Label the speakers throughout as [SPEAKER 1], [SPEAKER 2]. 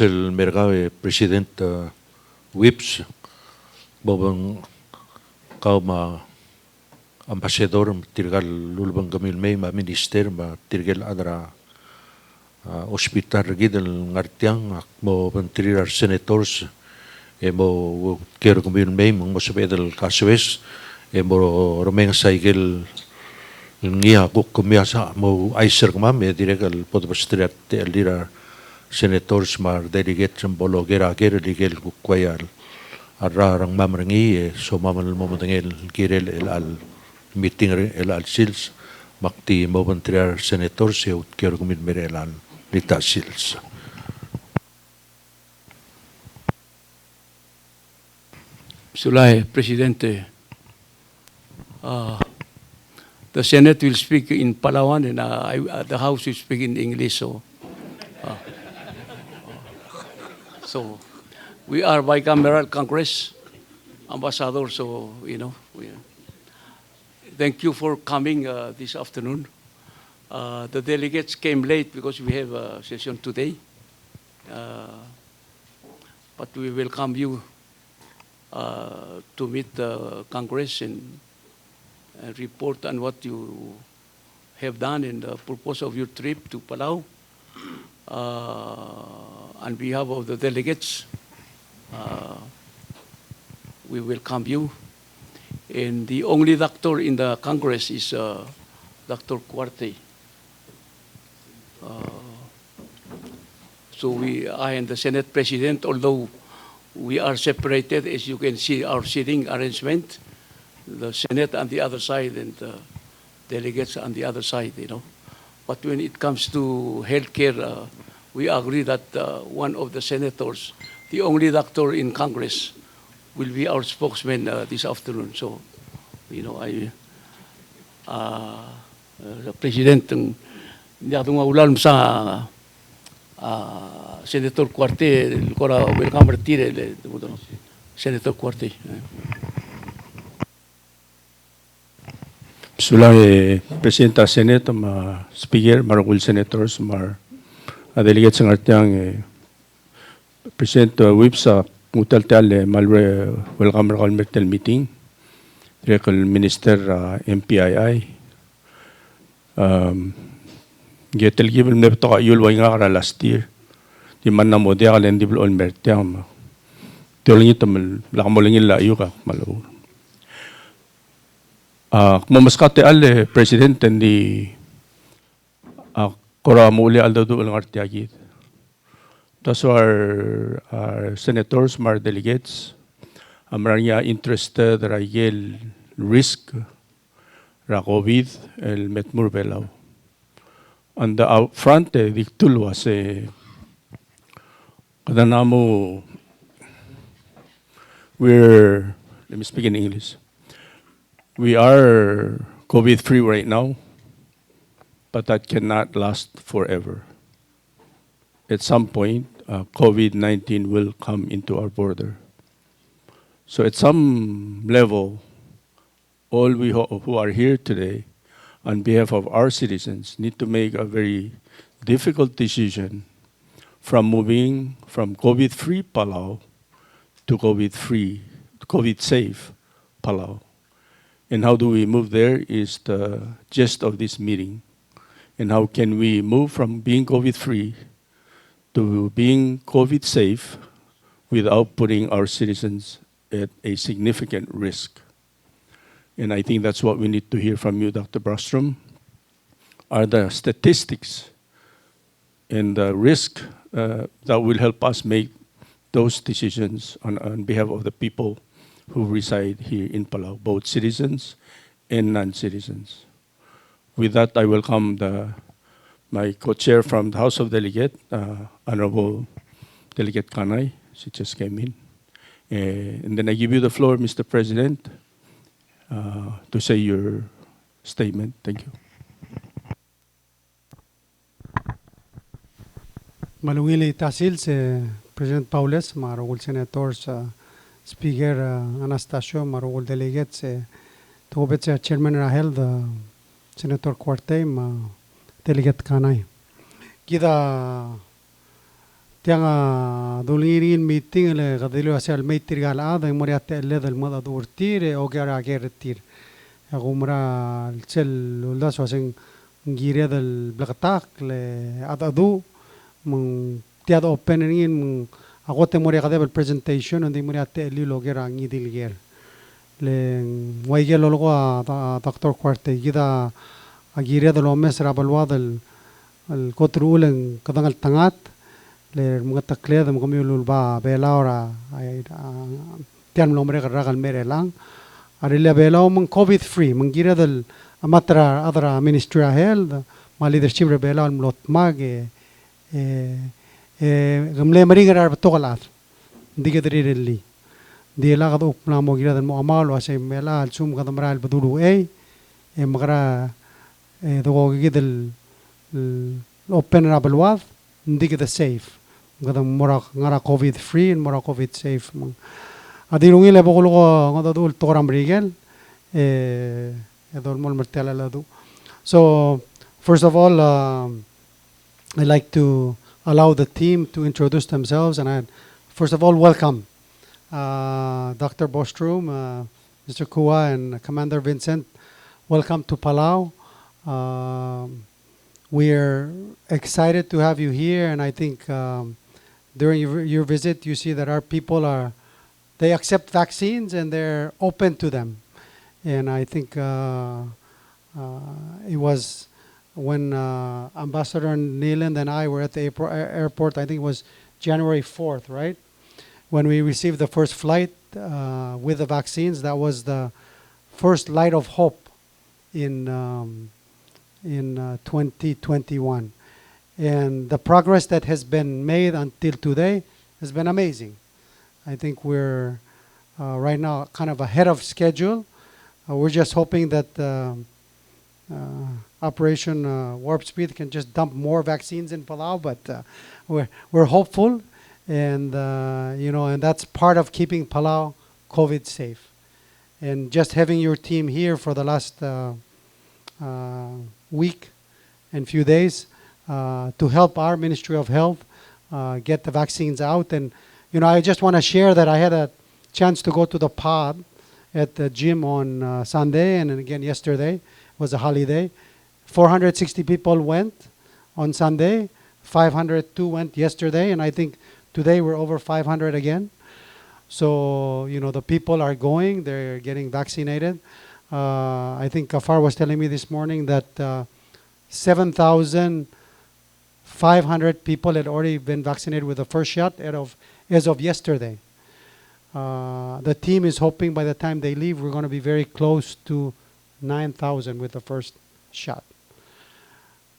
[SPEAKER 1] el mercado President Whipps bobang kauma ambasador tirgal lulbang gamil may ma minister ma tirgal adra hospital gidel ngartiang mo bantrirar senators mo kero gamil may mo sabedel kaswes mo romeng saigel ngia kuk kumiasa mo aiser kama me dirgal podbastrat elira senators mar delegate sembolo gera ligel kukwayal arrarang mamrangi so mamal momotengel girel el al meeting el al sils makti mo bantriar senators ut kero gamil merel Lita Sils.
[SPEAKER 2] Sulay, Presidente, the Senate will speak in Palawan and the House will speak in English. So we are bicameral Congress, Ambassador, so, thank you for coming this afternoon. The delegates came late because we have a session today, but we welcome you to meet the Congress and report on what you have done and the purpose of your trip to Palau. On behalf of the delegates, we welcome you. And the only doctor in the Congress is Dr. Cuarte. So I and the Senate President, although we are separated, as you can see our seating arrangement, the Senate on the other side and the delegates on the other side, But when it comes to healthcare, we agree that one of the senators, the only doctor in Congress, will be our spokesman this afternoon. So, the President, hindi ako maulan sa Senator Cuarte, welcome retire Senator Cuarte.
[SPEAKER 3] Sulay Presidente Senate, Speaker, Maragul Senators, delegates ng artiang President Whipps mutal-tal malwe welcome rakal mertel meeting. Rekal Minister MPII. Getel gibel nepto ka yul wayng akara last year. Di man na mo dia kalen di blon mertiang. Tiolong ito lakamolingin la iyo ka malaw. Kumamasakate ale President di kora muli aldo ang artiagit. Thus our senators, our delegates, maranya interested rayel risk ra COVID el metmur belaw. On the out front, diktul was kadanamo let me speak in English. We are COVID-free right now, but that cannot last forever. At some point, COVID-19 will come into our border. So at some level, all we who are here today, on behalf of our citizens, need to make a very difficult decision from moving from COVID-free Palau to COVID-safe Palau. And how do we move there is the gist of this meeting. And how can we move from being COVID-free to being COVID-safe without putting our citizens at a significant risk. And I think that's what we need to hear from you, Dr. Bronstrom, are the statistics and the risk that will help us make those decisions on behalf of the people who reside here in Palau, both citizens and non-citizens. With that, I welcome my co-chair from the House of Delegate, Honorable Delegate Kanay. She just came in. And then I give you the floor, Mr. President, to say your statement. Thank you.
[SPEAKER 4] Malungili Tasil, President Paules, Marugol Senators, Speaker Anastasio, Marugol Delegates, Tobet Chairman Rahel, Senator Cuarte, Delegate Kanay. Kita tianga dulirin meeting le kadilo asal meitir gala da moriate le del moda durtir o gara gertir agumra sel uldas waseng gire del blakatak le adadu mung tiada opening mung agote moria kadebel presentation and moriate lilo gera ngidil ger le waigel logo a doctor Cuarte gida agire del omes rabalwa del al kotrulen kadang al tangat le mga takle da mga miulul ba belaura ay tiam lomre ragal mere lang arile belaw mang covid free mangira del amatra adra ministry of health ma leadership re belaw mlot mag gamle mari gar to galat dige dri di la gadu na mo gira del mo amalo ase mela al sum gadamra al badulu magra do gidel open rabel wad dige the safe gadam mora ngara covid free and mora covid safe adirungi le bogolo ngadadul toram rigel edol mol mertela ladu. So first of all I'd like to allow the team to introduce themselves, and I first of all welcome Dr. Bronstrom, Mr. Kua, and Commander Vincent. Welcome to Palau. We're excited to have you here, and I think during your visit, you see that our people they accept vaccines and they're open to them. And I think it was when Ambassador Neeland and I were at the airport, I think it was January 4th, right? When we received the first flight with the vaccines, that was the first light of hope in 2021. And the progress that has been made until today has been amazing. I think we're right now kind of ahead of schedule. We're just hoping that Operation Warp Speed can just dump more vaccines in Palau, but we're hopeful, and and that's part of keeping Palau COVID safe. And just having your team here for the last week and few days to help our Ministry of Health get the vaccines out. And I just want to share that I had a chance to go to the pod at the gym on Sunday, and again yesterday was a holiday. 460 people went on Sunday, 502 went yesterday, and I think today we're over 500 again. So the people are going, they're getting vaccinated. I think Kafar was telling me this morning that 7,500 people had already been vaccinated with the first shot as of yesterday. The team is hoping by the time they leave, we're going to be very close to 9,000 with the first shot.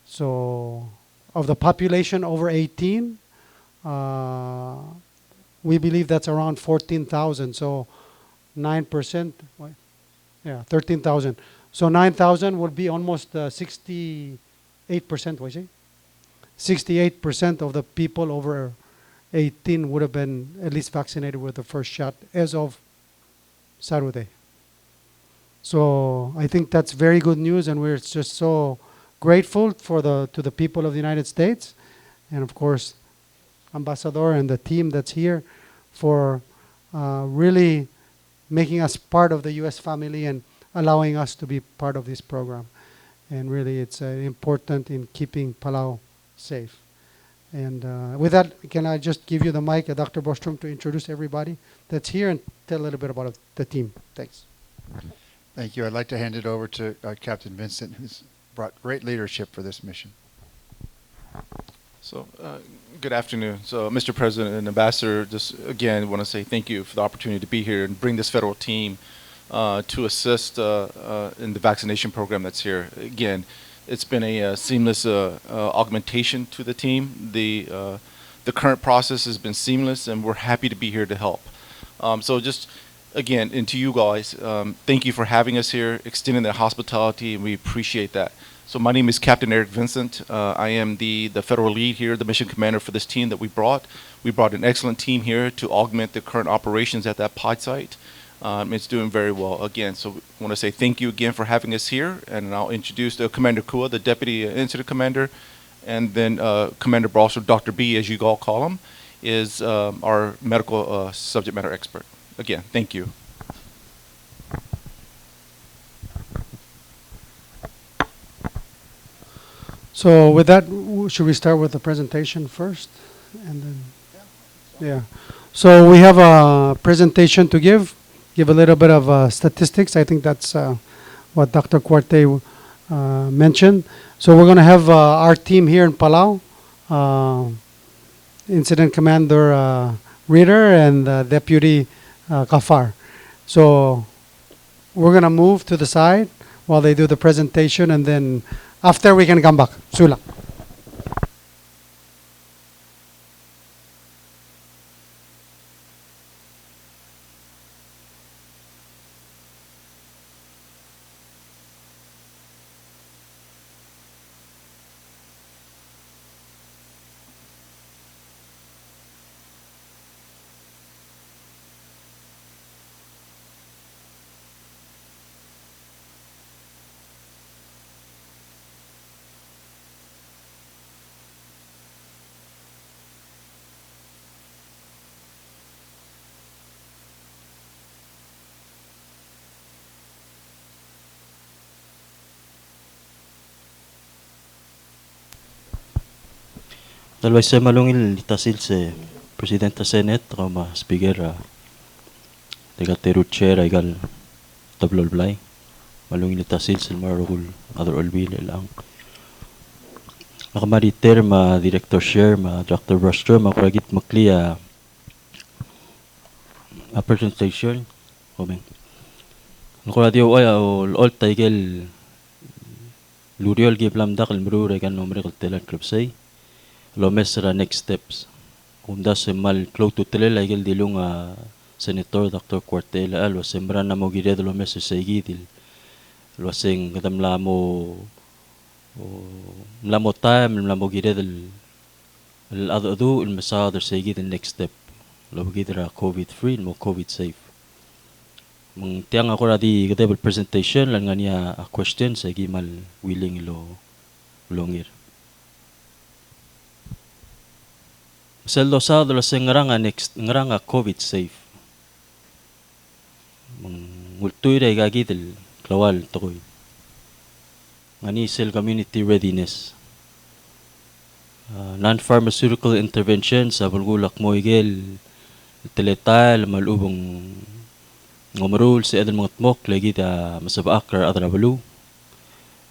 [SPEAKER 4] So of the population over 18, we believe that's around 14,000. So 9%, 13,000. So 9,000 would be almost 68%, what you say? 68% of the people over 18 would have been at least vaccinated with the first shot as of Saturday. So I think that's very good news, and we're just so grateful to the people of the United States, and of course, Ambassador and the team that's here for really making us part of the U.S. family and allowing us to be part of this program. And really, it's important in keeping Palau safe. And with that, can I just give you the mic, Dr. Bronstrom, to introduce everybody that's here and tell a little bit about the team. Thanks.
[SPEAKER 5] Thank you. I'd like to hand it over to Captain Vincent, who's brought great leadership for this mission.
[SPEAKER 6] So, good afternoon. So, Mr. President and Ambassador, just again want to say thank you for the opportunity to be here and bring this federal team to assist in the vaccination program that's here. Again, it's been a seamless augmentation to the team. The current process has been seamless, and we're happy to be here to help. So just again, and to you guys, thank you for having us here, extending that hospitality, and we appreciate that. So my name is Captain Eric Vincent. I am the federal lead here, the mission commander for this team that we brought. We brought an excellent team here to augment the current operations at that pod site. It's doing very well again. So I want to say thank you again for having us here, and I'll introduce Commander Kua, the Deputy Incident Commander, And then Commander Bronstrom, Dr. B, as you all call him, is our medical subject matter expert. Again, thank you.
[SPEAKER 4] So with that, should we start with the presentation first? And then, yeah. So we have a presentation to give a little bit of statistics. I think that's what Dr. Cuarte mentioned. So we're going to have our team here in Palau, Incident Commander Reader and Deputy Kafar. So we're going to move to the side while they do the presentation, and then after we can come back. Sula.
[SPEAKER 7] Dalaway sa malungil itasil sa President sa Senate kama Speaker taga Terucher ay gal tablol blay malungil itasil sa marugul other olbil lang nakamariter ma Director Share ma Dr. Bronstrom makuragit makliya a presentation komen nakuradio ay all taigel luriol giblamdak almrure kan nomre kaltelan club say Lomes ra next steps. Kunda se mal close to tele lagel dilung Senator Dr. Cuartela alwa sembra na mo gire lomes se gidil. Lo sing kadam lamo time lamo gire del adu il masader se gidil next step. Lo gidra COVID free mo COVID safe. Mung tiang ako ra di table presentation lan ngania a question sa gimal willing lo longir. Seldo sa dala sa ngaranga COVID safe. Multuy ray gagidil klawal tokoy. Ngani sel community readiness. Non-pharmaceutical intervention sa bulgulak mo igel teletal malubong ngomrul sa edel mga tmok lagi ta masabakar adra balu.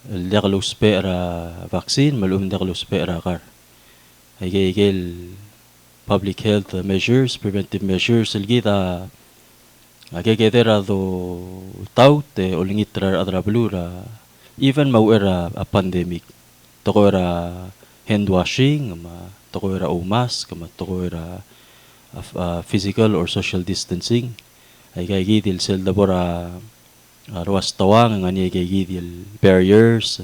[SPEAKER 7] Dakalo spera vaccine malubong dakalo spera kar. Ay igel public health measures, preventive measures, ilgita agegedera do taute o lingitra adrablura, even mauera a pandemic. Toko era hand washing, toko era o mask, toko era physical or social distancing. Ay gagidil sel dabora ruas tawang nga niya gagidil barriers,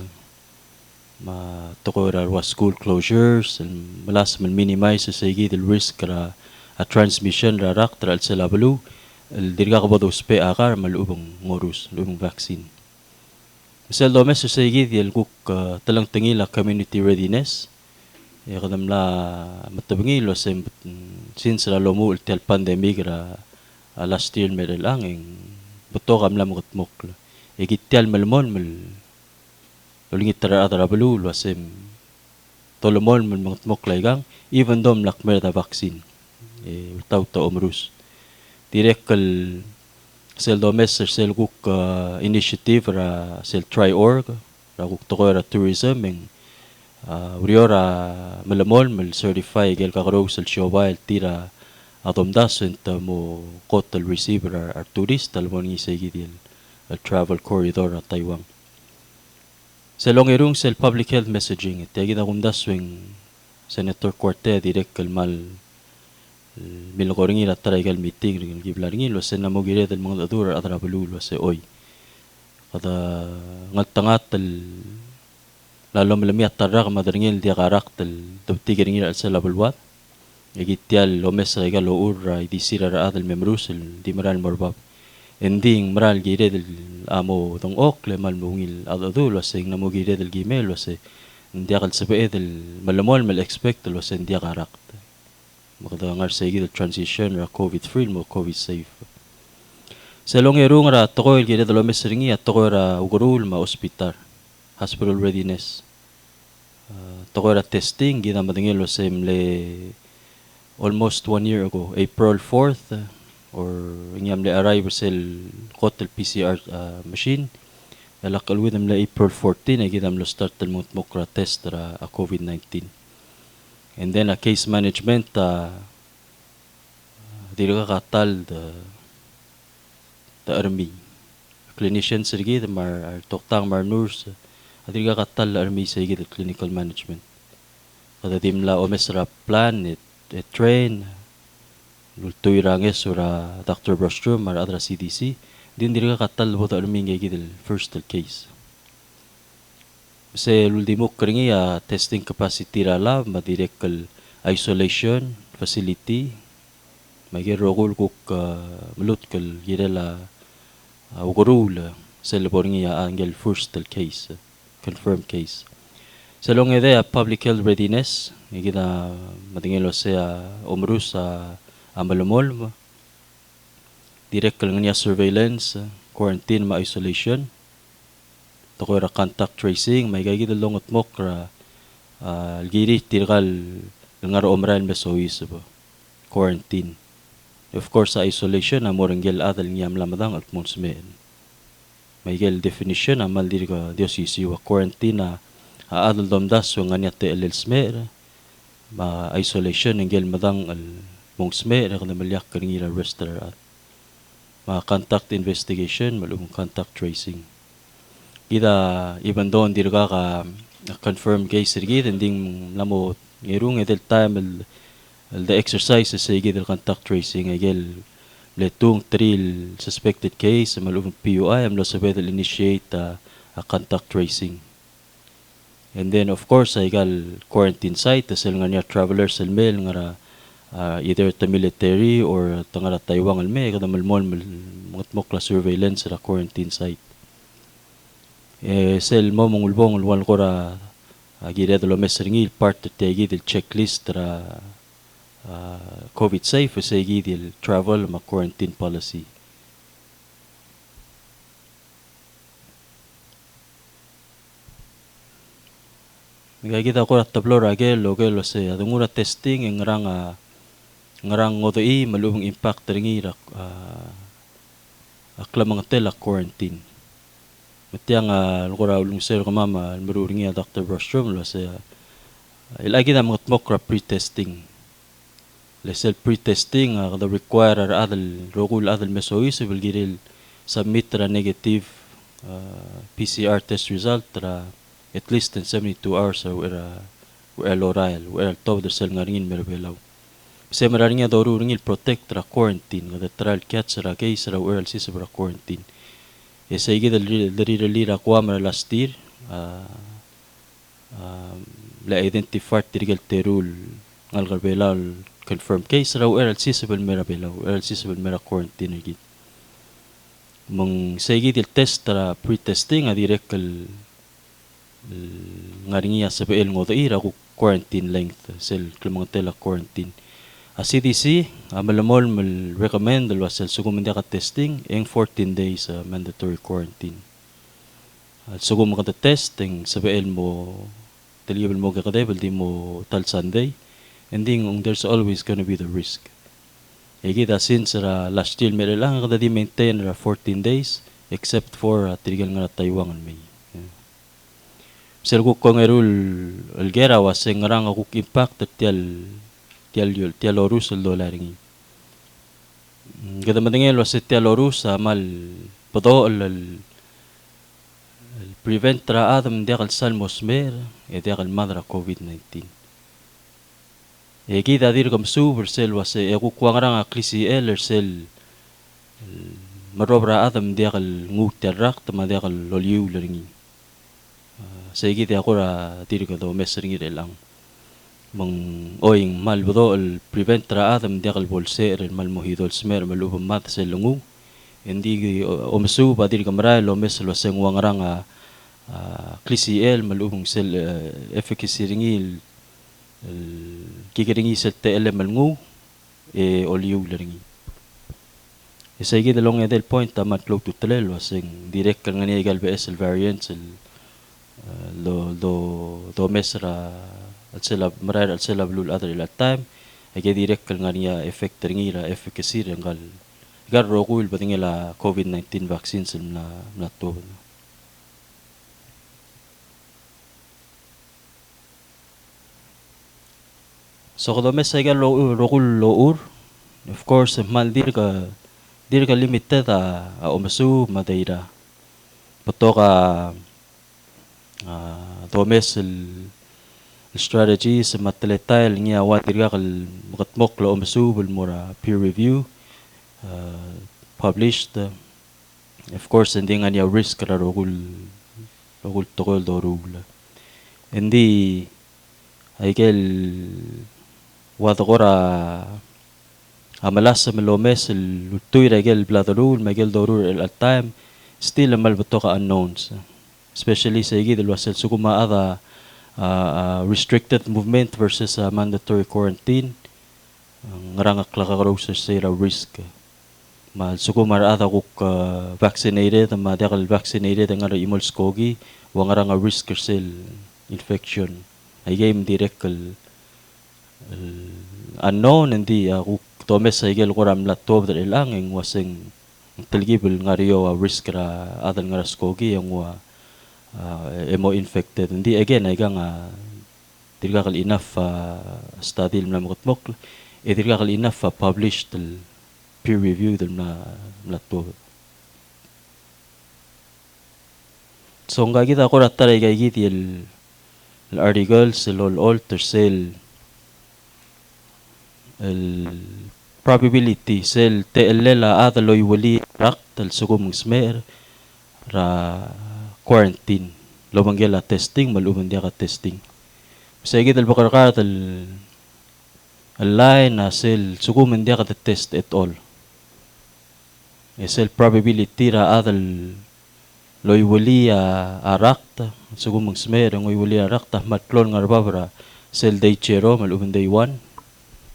[SPEAKER 7] toko era ruas school closures, malas man minimize sa gidil risk ra a transmission ra rak tra al salabalu dirga ka bodo spe akar malubong ngorus lubong vaccine. Sel domes sa gidil kuk talang tengila community readiness. Ya kadam la matabngilo since la lomu ultial pandemic ra last year medal ang buto kam la mukmok. Igitial malmon mal lingit tara balu wasem tolomol man mga tmoklay even though lakmer da vaccine utaw ta omrus direct kal sel domes sel guk initiative ra sel try.org ra guk to ra tourism uriora malamol mal certify gel kakaro sel showbile tira atomdas enta mo hotel receiver ar tourist talmon ni segidil travel corridor at Taiwan. Sa longerung sel public health messaging tagi na kumdas wing Senator Cuarte direct kalmal milokoringi at taragal meeting ring giblaringi lo sen namo gire del mga adur at rabalulo se oy kada ngaltangat lalo malami at tarak madaringil dia karakter tubtigiringil al sa labulwat igitial lo mesa galo ura di sira ra adal memrusel di maral morbab ending maral gire del amo tong ok le mal mungil adadul waseng namo gire del gimel wase Hindi akal sabi malamol mal expect lo sa hindi karakt. Makadawangar sa igid transition ra COVID free mo COVID safe. Sa longerung ra tokoy gid dalo mesringi at tokoy ra ugurul ma ospital. Hospital readiness. Tokoy ra testing gid madingil lo sa almost 1 year ago, April 4th, or ngyam le arrive sa hotel PCR machine. Alakal with la April 14, ay gidam lo start talmut mokra test ra a COVID-19. And then a case management, dili ka katal the army. Clinicians sa gid, toktang mar nurse, dili ka katal army sa gid clinical management. Kada dimla omesra plan, train, lultoy ranges ura Dr. Bronstrom mar adra CDC. Din diri ka katal bo ta army ngay gid first case. Sa ultimo kringi testing capacity ra lab direct isolation facility may rogol kuk mulut kal gidala ugurul sa laborngi angel first case confirmed case. Sa long ide public health readiness gida matingelo sa umrus sa amalumol direct niya surveillance, quarantine, ma-isolation. Tokoy ra contact tracing, may gagid longot mok ra giri tirgal nga omral mesois quarantine. Of course, sa isolation, morangel adal ngiyam lamadang at monsmen. May gel definition, amal diri ka diosisi wa quarantine adal domdas wa nganya te elsmer, ma-isolation ngel madang al monsmer na malyak kangira restaurant. Contact investigation, malumong contact tracing. Kita even doon di ka confirm case rigid ending lamo ngirung edel time the exercise sa igid contact tracing agel letung trill suspected case malumong PUI am lo sabedel initiate a contact tracing. And then of course igal quarantine site sel nga niya travelers mail nga either the military or tangara Taiwan alme kada malmol mokla surveillance sa quarantine site. Sel mo mongulbong ulwal ko ra gida lo mesringi part te gid checklist ra COVID safe sa gid travel ma quarantine policy. Nagagita ko at tablo ra gelo sa adungura testing ng ngarang ngodoy malubong impact ringi ra aklamang tela quarantine. Matiang lukura ulung sir ko mama maruringi Dr. Bronstrom lo sa ilagi na mga tmokra pre-testing. Lesel pre-testing kada require adal rogul adal mesois will giril submit ra negative PCR test result ra at least in 72 hours or loral or to the sel ngaringin merbelaw. Sa maraming nga daw ringil protect ra quarantine nga trial catch ra case ra oral si sa quarantine. Sa igid dari ra Guam last year la identify tirgal terul ngal garbelaw confirmed case ra oral si sa merbelaw oral si sa quarantine igid. Mong sa igid test ra pre-testing direct ngaringiya sa PL ngo ira quarantine length sel klamang tela quarantine. CDC malamol recommend dalwa sel sugum ka testing eng 14 days mandatory quarantine. Sugum ka testing sa PL mo eligible mo ka kadebel di mo tal Sunday ending there's always gonna be the risk. Kita since last year meron lang kada di maintain 14 days except for trigal nga Taiwan may. Sel ko ngerul algera was ngarang ako impact tial orus el dolaringi. Kada madingel was tial orus mal poto el prevent ra adam diakal salmosmer diakal madra COVID-19. Kita dir kam super sel was ako kuangrang klisi el sel marobra adam diakal ngutirak tama diakal loliu laringi. Sa igit ako ra dir ko do mesringi lang. Mang oing malbodo el prevent ra adam diakal bolse el malmohidol smer malubam mat sa lungu. Hindi omesu badir kamara lo mes lo seng wangrang CL malubong sel efficacy ringi kikiringi sel TL malngu oliu ringi. Isa igi dalong edel point tamat low to telel wasing direct kang ngani egal BS variants do mesra at sila marar at sila blul other at time igi direct kang ngani effect ringi ra efficacy ringal gar rokul batingela COVID-19 vaccines na to. So kada mesra rokul lour of course mal dir ka limited umasu madeira patoka domes strategies matletile ngia watir ka makatmok lo umasu bulmura peer review published of course hindi nga niya risk ra rogul tokol dorul hindi aikel wadokora amalas sa melomes lutoy regel bladorul megel dorul at time still amal bato ka unknowns especially sa igi dalwasel sukuma ada restricted movement versus mandatory quarantine ngarang aklakaro sa risk mal sukuma ada kuk vaccinated madakal vaccinated ngara imol skogi wangarang risk sel infection ay game direct unknown hindi tomes sa igel koram laptop dal ilang ang wasing teligibel nga rio risk ra adan nga skogi ang emo infected hindi again ay nga dirgal enough study na makutmok dirgal enough published peer review dal na laptop so nga kita ko ratare kay giti el articles el alter sel el probability sel telela adaloy wali rak tal sugum smer ra quarantine lobanggela testing malubang dia ka testing sige dal bakar tal line na sel sugum dia ka test at all sel probability ra adal loy wali arak sugum smer ngoy wali arak ta matlon nga babra sel day 0 malubang day 1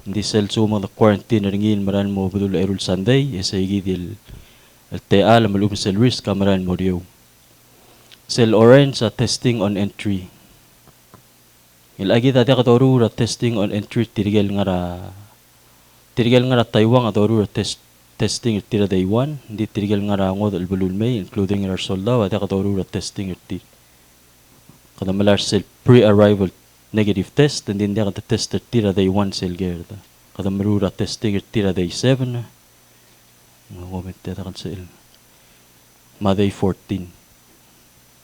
[SPEAKER 7] hindi sel suma the quarantine ringin maran mo budul erul Sunday esa igidil TA la malum sel risk kamaran mo rio sel orange testing on entry ilagi tadi katoru testing on entry tirigel ngara Taiwan katoru testing tira day 1 hindi tirigel ngara ngod albulul may including our soldaw ati katoru testing tir kada malar sel pre-arrival negative test and then dia kata test tira day 1 sel gerda kada marura testing tira day 7 moment dia kan sel ma day 14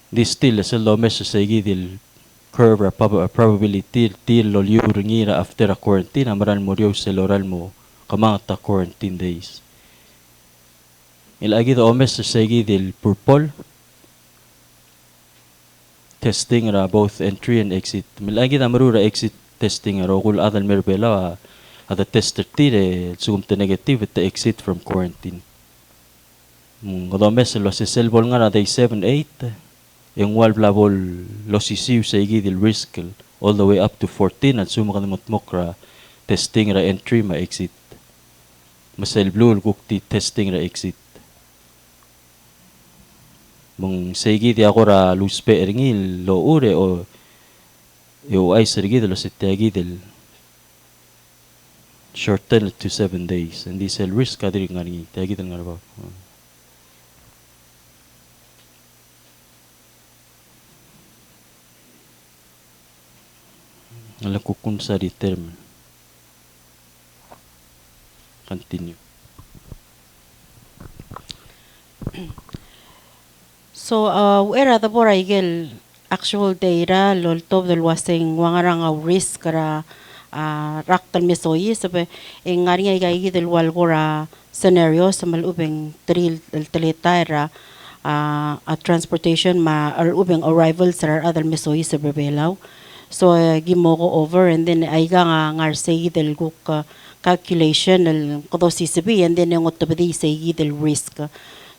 [SPEAKER 7] this still sel lo mes sa igidil curve probability til lo yuringira after a quarantine amaran mo rio sel oral mo kamata quarantine days ilagi do mes sa igidil purple testing ra both entry and exit. Milagi na marura exit testing ra kul adal merbela ada tester tire sugum te negative te exit from quarantine. Godomes lo se selbol nga day 7 8 yung wal blabol lo sisiu sa igidil risk all the way up to 14 at suma kan mokra testing ra entry ma exit. Masel blue kukti testing ra exit. Mong segi di ako ra luspe ringil lo ure o yo ay sergi de lo setagi del shorten to 7 days and this risk kadiri ngani tagi del ngarba ala kukun sa di term continue.
[SPEAKER 8] So, wera the bora igel actual data loltob del wasing wangarang risk ra raktal mesoyi sabe ngaringa igay del walgora scenario sa malubeng tril teleta ra a transportation ma ubeng arrivals ra other mesoyi sa bebelaw. So gimoko over and then ay nga ngarsay del guk calculation del kodosi sabi and then yung otobedi say del risk.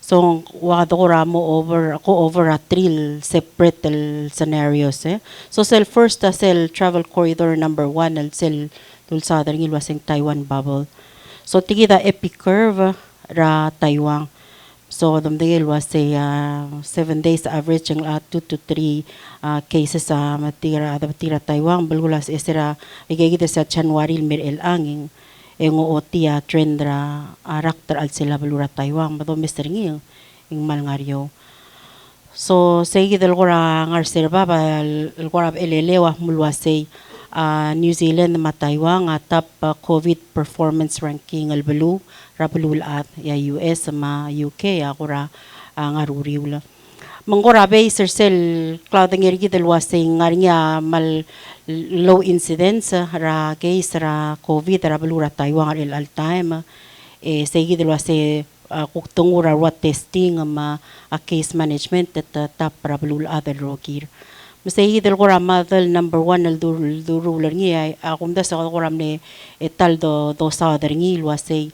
[SPEAKER 8] So wadora mo over a three separate scenarios. So sel first sel travel corridor number 1 al sel tulsadar ngil wasing Taiwan bubble. So tigi the epic curve ra Taiwan. So damdegil was a 7 days average ang 2 to 3 cases sa matira Taiwan bulgulas esera igigita sa January mir anging ngo otia trendra arakter al sila balura Taiwan bado Mr. Ngil ing malngario. So sige del gora ngar serba el gora elelewa mulwasay New Zealand ma Taiwan top COVID performance ranking al balu rabulul at ya US ma UK akura ngaruriula. Mangora bay sel clouding ergi del wasay ngarnya mal low incidence ra case ra COVID ra balura Taiwan al time sige del wasay kuktungura what testing ma case management at top ra balul other rogir. Masay del gora madal number 1 al ruler ngi ay akum da sa goram ne etal do sa der ngi wasay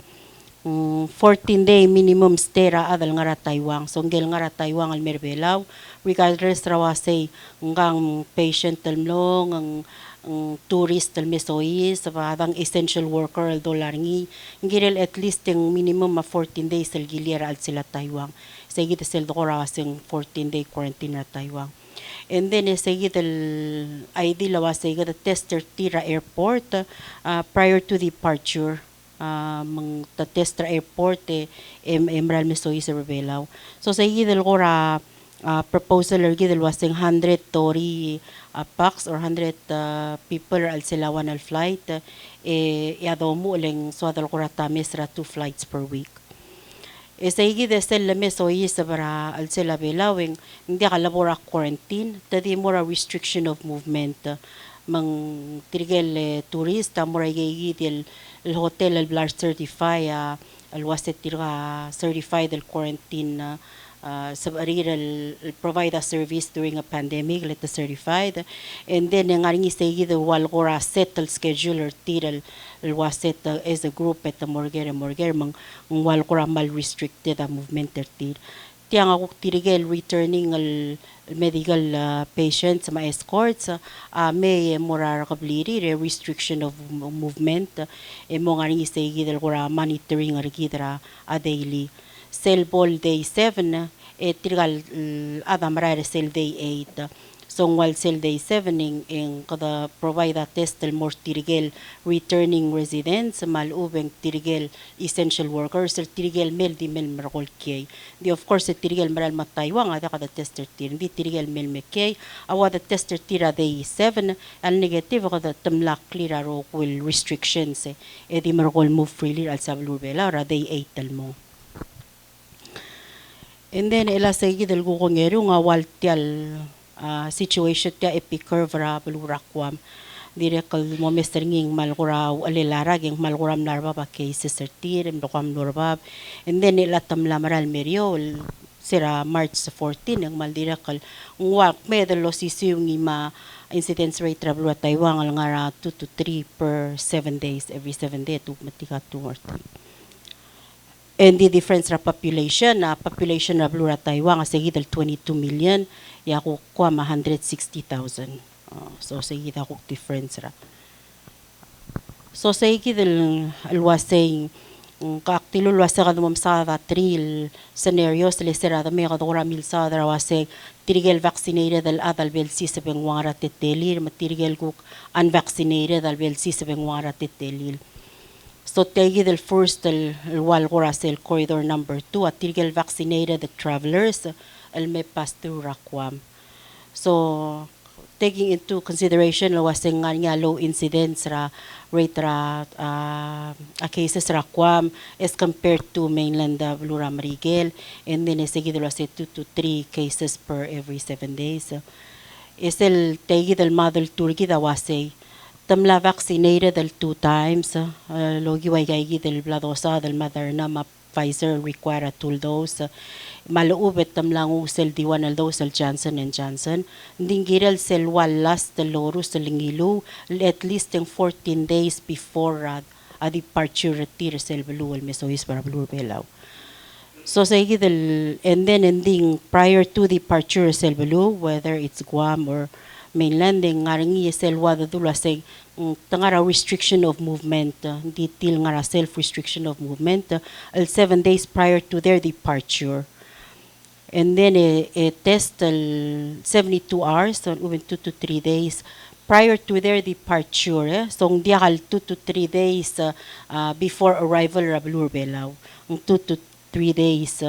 [SPEAKER 8] 14-day minimum stay ra adal ngara Taiwan. So ngel ngara Taiwan al merbelaw regardless ra wasay ngang patient talmlong ang tourist al mesois sabadang essential worker al dollar ngi ngirel at least yung minimum 14 days al gilira al sila Taiwan. Say git sel do gora wasing 14-day quarantine ra Taiwan. And then sige el ID lawas sige the tester tira airport prior to departure mang the tester airport Emerald Mesoy sa Rebelaw. So sige del gora proposal ergi del wasing 100 tori pax or 100 people al silawan al flight yadomo leng so dal gora tamis ra 2 flights per week. Sige desel Mesoy sa para al sila belawing hindi kalabora quarantine tadi mora restriction of movement mang tirgel turista mora gigit el hotel al blar certify al waset tira certified el quarantine sabarir el provide a service during a pandemic let the certified and then ang aring sige the walgora settle scheduler tiral el waset as a group at the morger mang walgora mal restricted a movement tir tiang ako tirigel returning al medical patients ma escorts may morar kabliri restriction of movement mo nga ring sige del gora monitoring argidra a daily cell ball day 7 tirgal adamrare cell day 8 so while cell day 7 in kada provide a test more tirigel returning residents malubeng tirigel essential workers tirigel mel di mel markol kay di of course tirigel maral mataywa nga kada tester tir di tirigel mel mekay awa the tester tira day 7 al negative kada tamlak clear ro will restrictions di markol move freely al sablubela ra day 8 talmo. And then ela sige del gukongero nga waltial situation tia epic curve ra bulurakwam direkal mo Mr. Nging malguraw alilarag yung malguram narba pa cases tir mdokam norbab and then ela tamla maral meriol sira March 14 ang maldirekal ngwak medal lo sisiyong ima incidence rate tra bulura Taiwan al ngara 2 to 3 per 7 days every 7 days to matika 2 or 3. And the difference ra population na Blura Taiwan sige dal 22 million ya ko kwa 160,000 so sige da ko difference ra so sige dal alwasay kaktilo lwasa ka dumam sa trial scenarios lesera da may kadora mil sa da wase tirigel vaccinated al adal bel si sa bengwara tetelir matirigel ko unvaccinated al bel si sa bengwara tetelir. So tegi del first el walgora sel corridor number 2 at tirgel vaccinated the travelers el may pass through Rakwam. So taking into consideration wasing nga low incidence ra rate ra cases Rakwam as compared to mainland Blura Marigel and then sige del wase 2 to 3 cases per every 7 days. Is el tegi del model Turkey da wase tamla vaccinated al 2 times logi way gaigi del bladosa del Moderna ma Pfizer require a 2 dose maluubet tamlang usel diwan al dose al Johnson & Johnson dingirel sel walas del lorus del ngilu at least 14 days before a departure retire sel belu al mesois para belu belaw So sa igidal, and then ending prior to departure sa Balu, whether it's Guam or mainland, ngarangi selwa dadula sa tangara restriction of movement, detail ngara self-restriction of movement, 7 days prior to their departure. And then a test 72 hours, so even 2 to 3 days prior to their departure. So diakal 2 to 3 days before arrival Rabulur Belaw. 2 to 3 days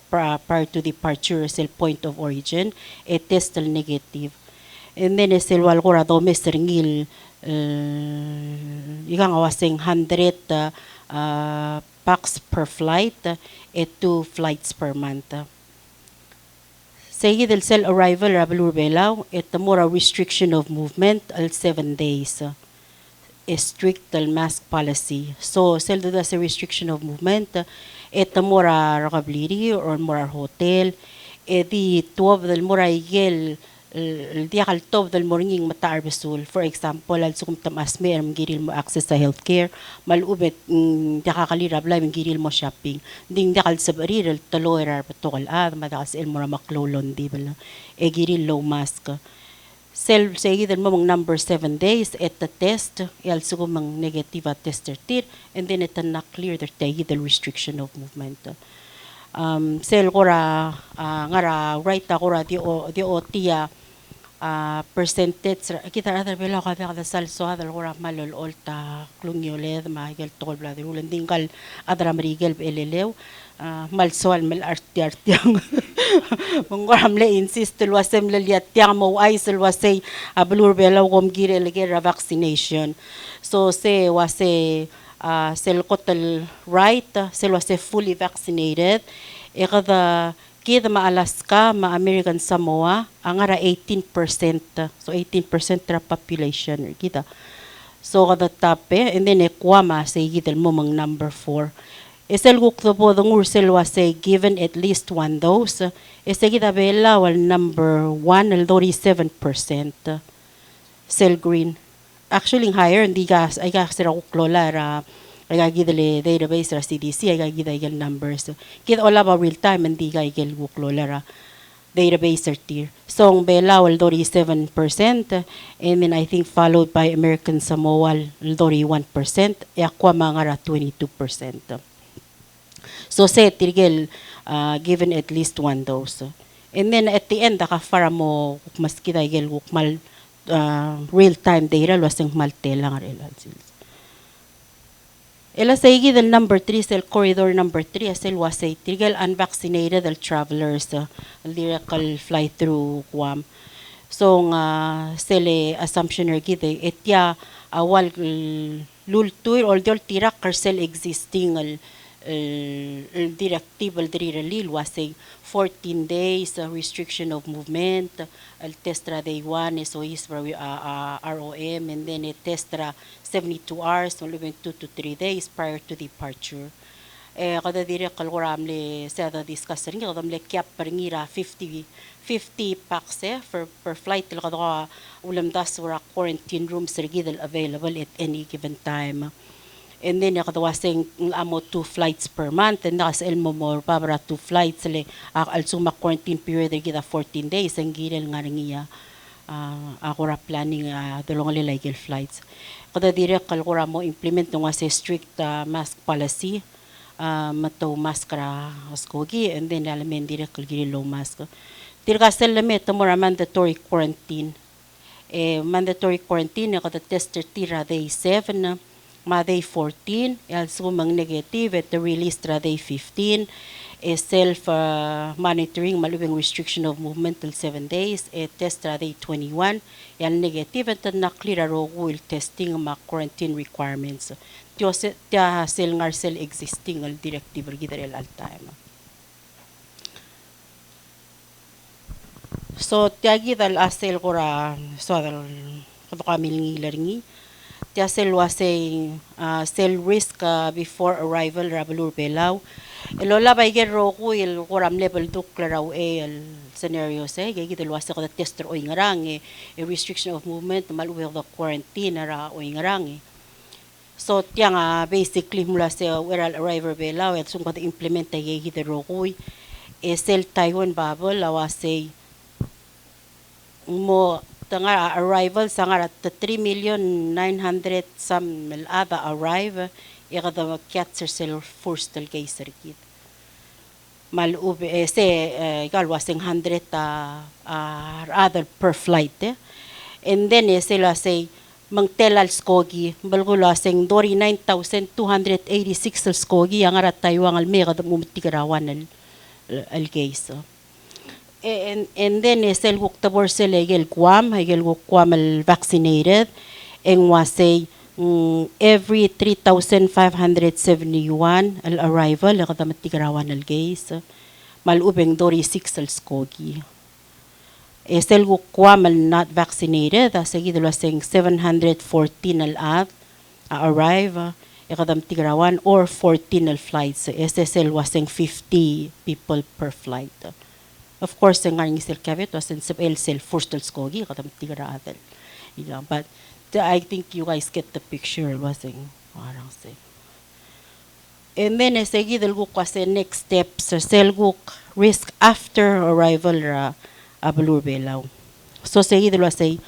[SPEAKER 8] prior to departure sa point of origin, a test negative. And then silwal ko rado Mr. Ikang awasing 100 pax per flight, 2 flights per month. Say del cell arrival Rabulur Belaw, more a restriction of movement al 7 days. A strict mask policy. So sel do sa restriction of movement, more a rakabliri or more hotel, di 12 del more igel diakal top del morning mata arbesul. For example, al sukum tamas mer giril mo access sa healthcare, malubet diakakalira blay giril mo shopping. Ding diakal sa barir taloera patokal madakal sa el mura maklolon di bala. Giril low mask. Sel sa igidal mo number 7 days at the test, al sukum mang negative tester tir, and then it na clear the igidal restriction of movement. Sel kora ngara right akora di o tia percentage kita ada bela ka da salso ada kora malol olta klungyoled magel tol bla de ulan dingkal adra marigel elelew malsoal mal artiartiang mongram le insist wasem le liatiang mo ay wasay ablur bela kom gire le vaccination. So say wase sel kotel right sel wase fully vaccinated kada kita Alaska, American Samoa, angara 18%. So 18% tra population kita. So kada tape, and then Guam say kita mo mang number 4. Esel gukto po dong ursel say given at least 1 dose. Ese kita bela wal number 1 al 37%. Cell green. Actually higher hindi gas ay gas ra kuklola ra ay gidale database ra CDC ay gidale numbers. Kita all about real time hindi kay gel kuklola ra database tier. So ang bela wal 37% and then I think followed by American Samoa 31%, Aqua mga ra 22%. So say tirgel given at least 1 dose. And then at the end para mo mas kita gel kukmal real time data wasang malte lang relal sils. Ela sa igidal number 3 sel corridor number 3 sel wasay tirgal unvaccinated travelers lyrical fly through Guam. So nga sele assumption er gide etya awal lultuir or diol tirak karsel existing directive al dirilil wasay 14 days restriction of movement al testra day 1 so is ROM and then it testra 72 hours malubing 2 to 3 days prior to departure. Kada dire kalgoram le sada discuss rin kada le kyap paringira 50 packs per flight kada ulam das wara quarantine rooms regidal available at any given time. And then nakatawasing amo 2 flights per month and nakas elmo more para 2 flights le also quarantine period kita 14 days ang gilel nga ringiya ako ra planning dalong legal flights kada dire kalkura mo implement nga sa strict mask policy mato maskara askogi and then alamen dire kalgili low mask tirka selme tomora mandatory quarantine mandatory quarantine kada tester tira day 7 day 14, also mang negative at the release day 15, self-monitoring, malubing restriction of movement till 7 days, test day 21, yan negative at na-clear will testing mga quarantine requirements. Tiya sel ngar sel existing al directive gidarel al time. So tiya gidal asel kora so adal kami ngilaringi. Sel wasay cell risk before arrival Rabulur Belaw. Elola bay gero ko il kuram level 2 klaraw el scenario say gigit wasa ko tester o ingarang restriction of movement maluwi the quarantine ra o ingarang. So tiang basically mula sa weral arrival bela at sung kada implement ay hidrokoy sel Taiwan bubble awasay mo tanga arrival sangar at 3,900,000 some other arrive ikada catcher sel first tal kay circuit malub gal wasing 100 other per flight and then sila say mang telal skogi balgula sing 49,286 skogi ang arat Taiwan al mega mumtigarawan al case and then sel guk tabor sel egel Guam al vaccinated and wasay every 3,571 al arrival kada matigarawan al case malubeng 6 al skogi sel Guam al not vaccinated seguido lasing 714 al arrive ikadam tigrawan or 14 al flights SSL wasing 50 people per flight of course ang ngaring sel caveat was in sel first al skogi ikadam tigraadal but I think you guys get the picture wasing parang say and then seguido kasi next steps sel risk after arrival abulur belaw. So seguido say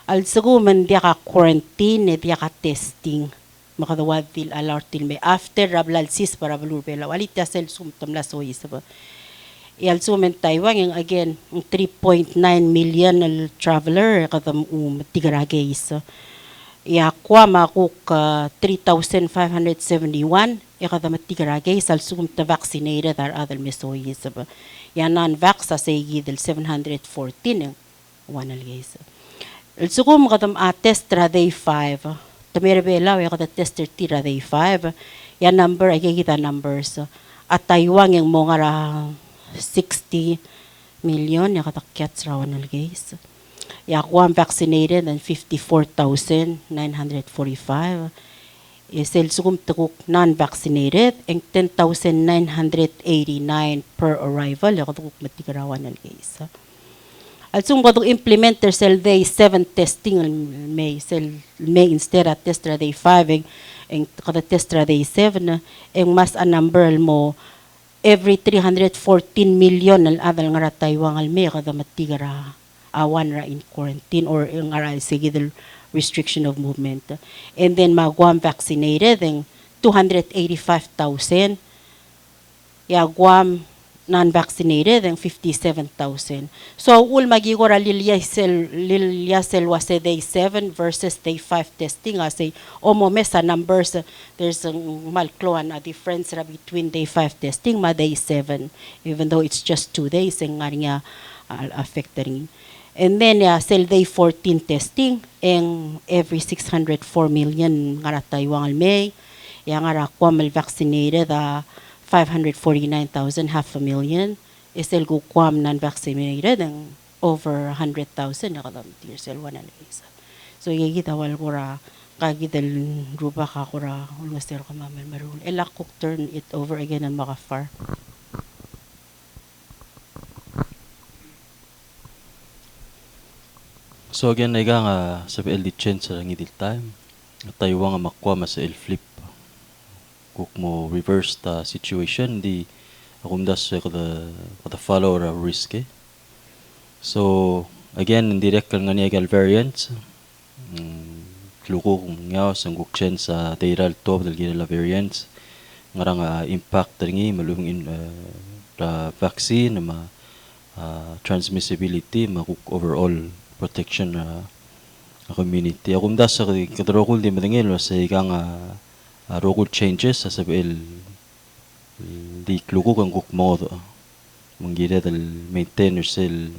[SPEAKER 8] al seguman dia ka quarantine dia ka testing makadawad til alert til me after rablal sis para abulur belaw alita sel sumtom la so isaba al sumen Taiwan yung again 3.9 million al traveler kadam tigaragay ya kwama kuk 3,571 ikadam tigaragay sal sumta vaccinated ar other mesoy isaba ya non-vax sa seguidel 714 yung one guys. El sugum kadam test day 5. Tamere belaw ya kada tester tira day 5. Ya number ay kita numbers. At Taiwan yung mga 60 million ya kada cats rawan guys. Ya Guam vaccinated and 54,945. Sel sugum tukuk non-vaccinated and 10,989 per arrival ya tukuk matigarawan al guys. Al sung kaduk implementer sel day 7 testing may instead at testra day 5 and kada testra day 7 and mas a number mo every 314 million al adal nga Taiwan al may kada matigara awan ra in quarantine or ang ara sigidel restriction of movement. And then Guam vaccinated and 285,000. Ya Guam non-vaccinated and 57,000. So ul magigora lilyasel was day 7 versus day 5 testing as a omomesa numbers there's a malkloan a difference between day 5 testing ma day 7 even though it's just 2 days ang nga affecting. And then sel day 14 testing and every 604 million nga Taiwan al may yang ara Guam vaccinated 549,000 500,000 sel Guam non-vaccinated and over 100,000 na kadam sel one isa. So yigita wal kura kagidal ruba ka kura ulmaster ka mamal marul elak cook turn it over again and makafar.
[SPEAKER 7] So again, ay nga sa PLD change sa ngidil time. Taiwan nga makwa mas el flip. Kuk mo reverse the situation, di akumdas kada follow ra risk. So again, indirect nga niya variants. Kluko kung nga sang kuk change sa dairal top dal ginala variants. Nga impact ringi malung vaccine ma transmissibility ma kuk overall protection community. Akum das sa kadrokul di madangil sa ikang rokul changes sa sabil di kluko kang kukmo mangira dal maintainer sel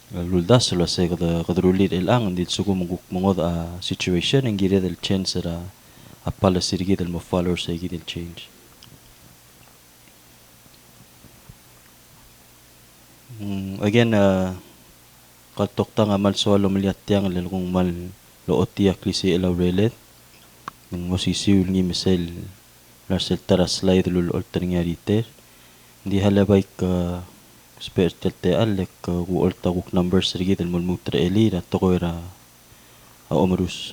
[SPEAKER 7] luldas sa sa kadrulit ilang di suko mangkukmo situation ang gira dal change sa apala sirgi dal mo follow sa igidil change. Again katok ta nga mal solo maliat yang lalong mal lootiak lisi elaw relet ng masisiul ngi misel larsel tara slide lul olter nga riter hindi halabay ka special te alek ku olta kuk numbers rigi del mul mutra eli na tokoira omerus.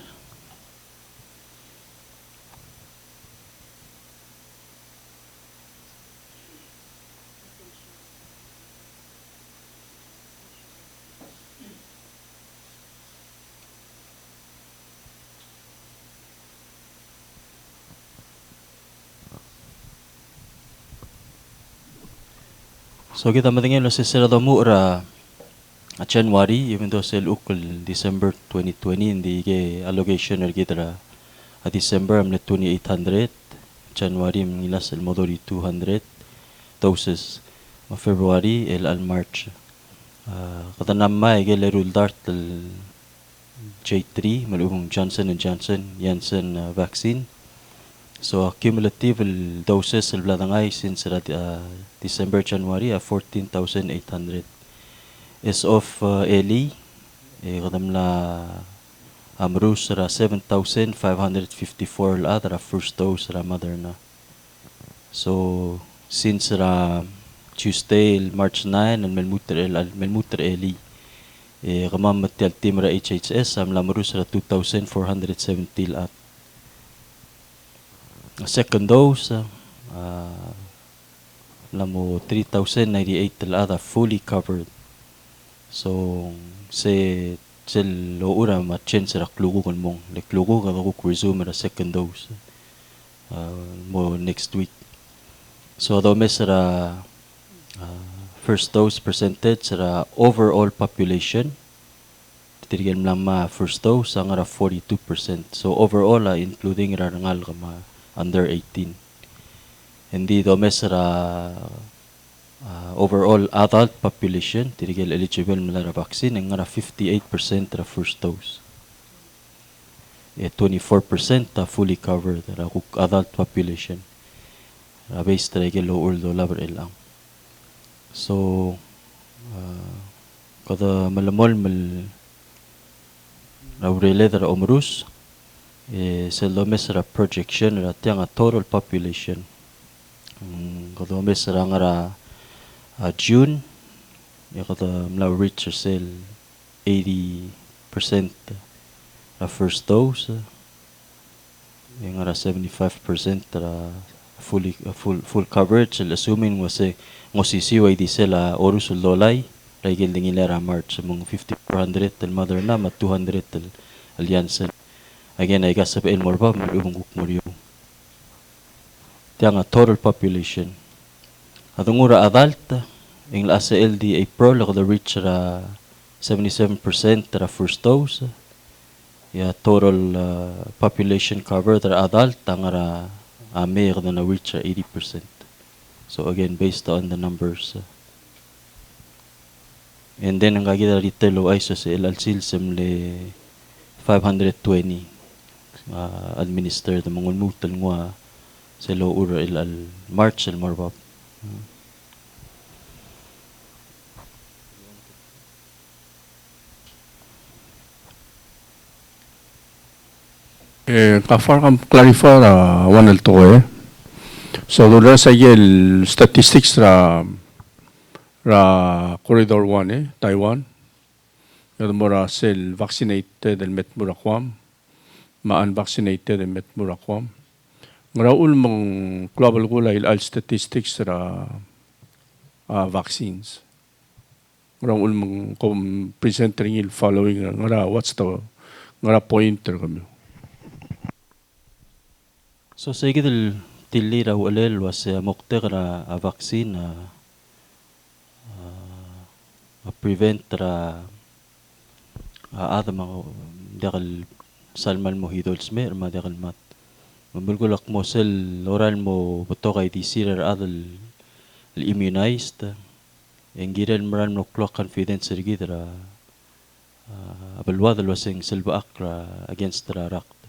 [SPEAKER 7] So kita matingin lo sa mo ra January, even though sa ukol December 2020 hindi ke allocation er kita ra December amne 2800, January mngila sa modori 200 doses, February el al March. Kata nama ke lerul dart J3 malubong Johnson & Johnson Janssen vaccine. So cumulative doses el bladangay since December January 14,800. As of early kadam la amrus ra 7,554 la ra first dose ra Moderna. So since ra Tuesday March 9 and melmuter early kamam matyal team ra HHS am lamrus ra 2,470 la. Second dose lamo 3,098 la fully covered. So se lo ura ma chance ra klugo kon mong le klugo ka ko resume ra second dose mo next week. So do mesra first dose percentage ra overall population tirigan lang ma first dose ang ra 42%. So overall including ra ngal ka under 18. Hindi do mesra overall adult population tirigal eligible mala vaccine ang nga 58% ra first dose. 24% fully covered ra adult population. Based tirigal lower do labar lang. So kada malamol raurele ra umrus sa mesra projection ra tiang total population. Kada mesra nga June, yakata mla reach sel 80% first dose, yung ara 75% full coverage. Assuming ngosisiway di sila orusul dolay, regel ding ilera March mong 5,400 tel Moderna mat 200 tel Janssen. Again, ay kasap el morba malubong kukmuryo. Tiang total population. Atong ura adult, yung last LD April, ako reach ra 77% ra first dose. Total population covered ra adult, ang ra may ako na reach ra 80%. So again, based on the numbers. And then, ang kagita rito lo ay sa LLC simle 520 administered ang mga mutal nga sa lo ura ilal March el marbab.
[SPEAKER 3] Kafar kam clarify wanal to So do sa yel statistics ra corridor 1 Taiwan. Yung mura sel vaccinated and met mura Guam. Ma-unvaccinated and met mura Guam. Ngaraul mong global gulay al statistics ra vaccines. Ngaraul mong presenting il following ngara what's the ngara pointer kami.
[SPEAKER 7] So sa ikidil tili raw alel was mukte ra a vaccine prevent ra ada mga dakal salmal mo hidols mer ma dakal mat. Mabulgulak mo sel oral mo beto kay di sir adal immunized. Ang giran maran mo clock confidence rigid ra abalwad alwasing silba akra against ra rakt.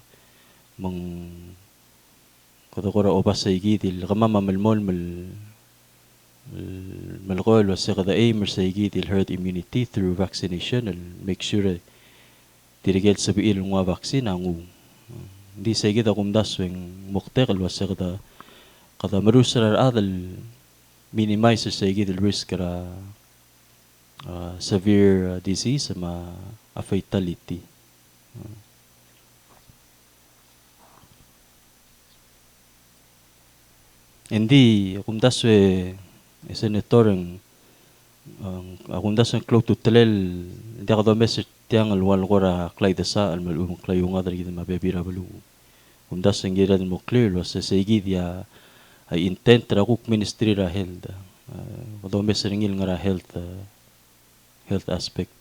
[SPEAKER 7] Mong kodokora obas sa igidil kamama malmol malgol was kada aim sa igidil herd immunity through vaccination and make sure dirigel sa biil nga vaccine ang hindi sa igid akum daswing muktek was kada marusar adal minimize sa igidil risk ra severe disease a fatality. Hindi akum daswe senator ang akum daswe close to telel hindi ako message tiang alwal ko ra klayda sa almalung klayunga dari kita mabebira balu akum daswe ngiran mo clear was sa igid ya ay intent ra kuk ministry ra health Although may siningil nga ra health aspect.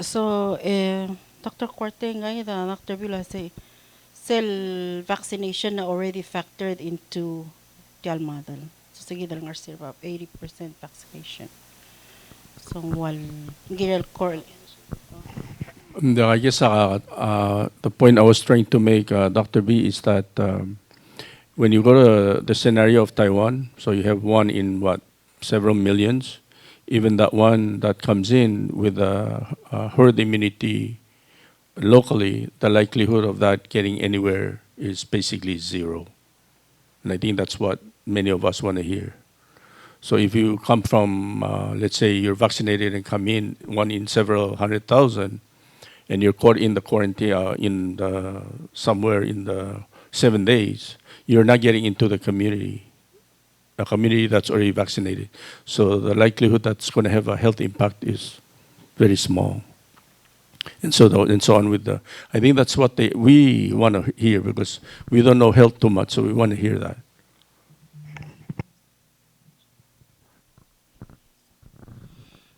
[SPEAKER 8] So, Dr. Corte, ngayon Dr. Villa say, cell vaccination na already factored into tial model. So, sige dalang about 80% vaccination. So, giral core.
[SPEAKER 3] I guess the point I was trying to make, Dr. B, is that when you go to the scenario of Taiwan, so you have one in several millions, even that one that comes in with herd immunity locally, the likelihood of that getting anywhere is basically zero. And I think that's what many of us want to hear. So if you come from, let's say you're vaccinated and come in, one in several 100,000, and you're caught in the quarantine somewhere in the 7 days, you're not getting into the community, a community that's already vaccinated. So the likelihood that's going to have a health impact is very small. And so on with I think that's what we want to hear, because we don't know health too much, so we want to hear that.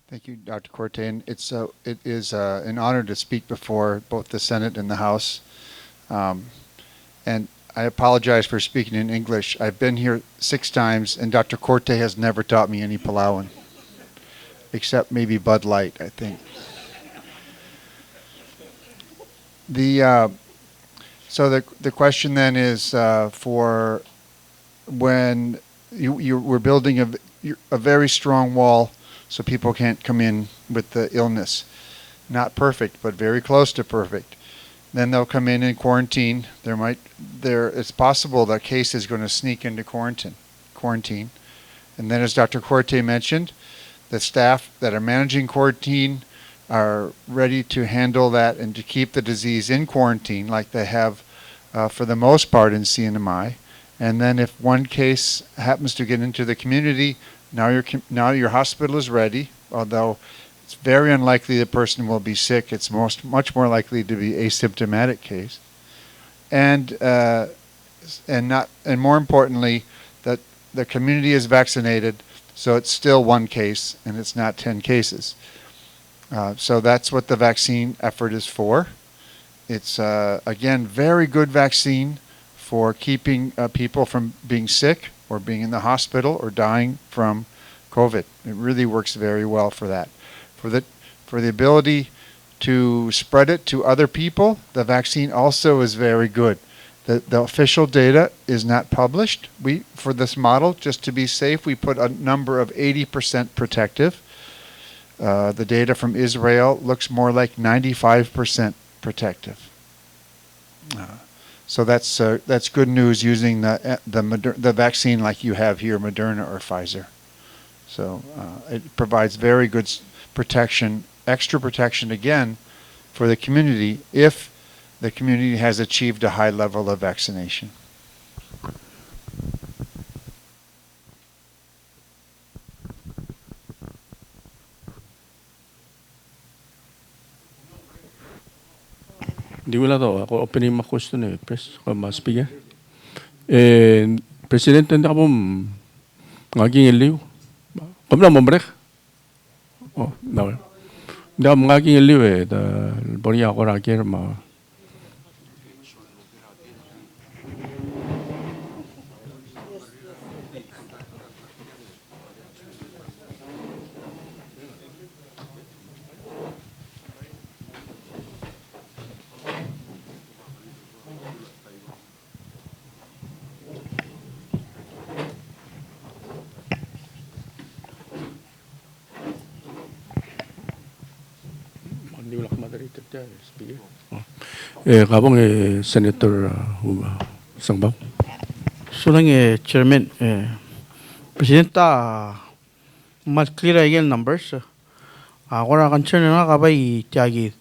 [SPEAKER 5] Thank you, Dr. Corte. And it is an honor to speak before both the Senate and the House. And I apologize for speaking in English. I've been here 6 times, and Dr. Corte has never taught me any Palauan, except maybe Bud Light, I think. So the question then is for when we're building a very strong wall so people can't come in with the illness. Not perfect, but very close to perfect. Then they'll come in and quarantine. It's possible that case is going to sneak into quarantine. And then, as Dr. Corte mentioned, the staff that are managing quarantine are ready to handle that and to keep the disease in quarantine like they have for the most part in CNMI. And then if one case happens to get into the community, now your hospital is ready, although it's very unlikely the person will be sick. It's much more likely to be asymptomatic case. And more importantly, that the community is vaccinated, so it's still one case and it's not 10 cases. So that's what the vaccine effort is for. It's, again, very good vaccine for keeping people from being sick or being in the hospital or dying from COVID. It really works very well for that. For the ability to spread it to other people, the vaccine also is very good. The official data is not published. For this model, just to be safe, we put a number of 80% protective. The data from Israel looks more like 95% protective. So that's good news using the vaccine like you have here, Moderna or Pfizer. So it provides very good protection, extra protection again for the community if the community has achieved a high level of vaccination.
[SPEAKER 3] Di wala daw. Ako opening ma question eh, Pres. Kama speaker. Presidente, hindi ka po ngaging iliw. Kami na mamrek. Oh, no. Hindi ka ngaging iliw eh. Bori ako rakir ma. Kabong Senator Sangbao.
[SPEAKER 9] Sulang Chairman, Presidenta, mas clear again numbers. Ako na concern na kabay tiagi.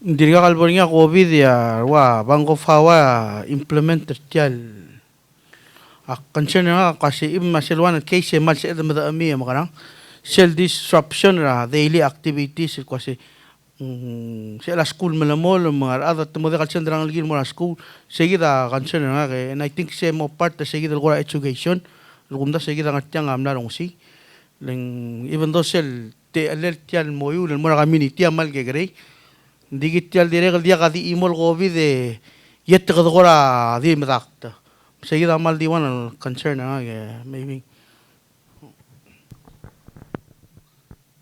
[SPEAKER 9] Hindi ka kalbon nga COVID ya wa bangko fawa implement tial. concern nga kasi masilwan case mal sa edamada ami makarang cell disruption ra daily activities kasi sila school malamol mga other tumuda kalsyan drang ligin mo school seguida concern nga kay and I think say mo part sa seguida ko education kung da seguida nga tiyang amna rong si even though cell te alert yan mo yun mo ra community amal ke gre digit yal dire dia kadi imol covid yet ka ko ra di matakta seguida mal di wan concern nga maybe.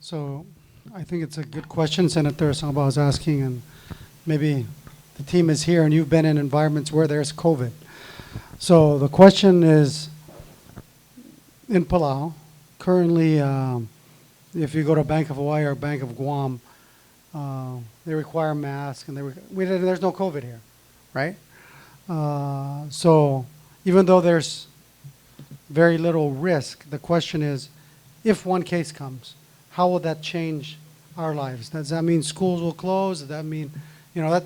[SPEAKER 4] So I think it's a good question Senator Sangaba was asking, and maybe the team is here and you've been in environments where there's COVID. So the question is, in Palau, currently if you go to Bank of Hawaii or Bank of Guam, they require masks and there's no COVID here, right? So even though there's very little risk, the question is, if one case comes, how will that change our lives? Does that mean schools will close? Does that mean, that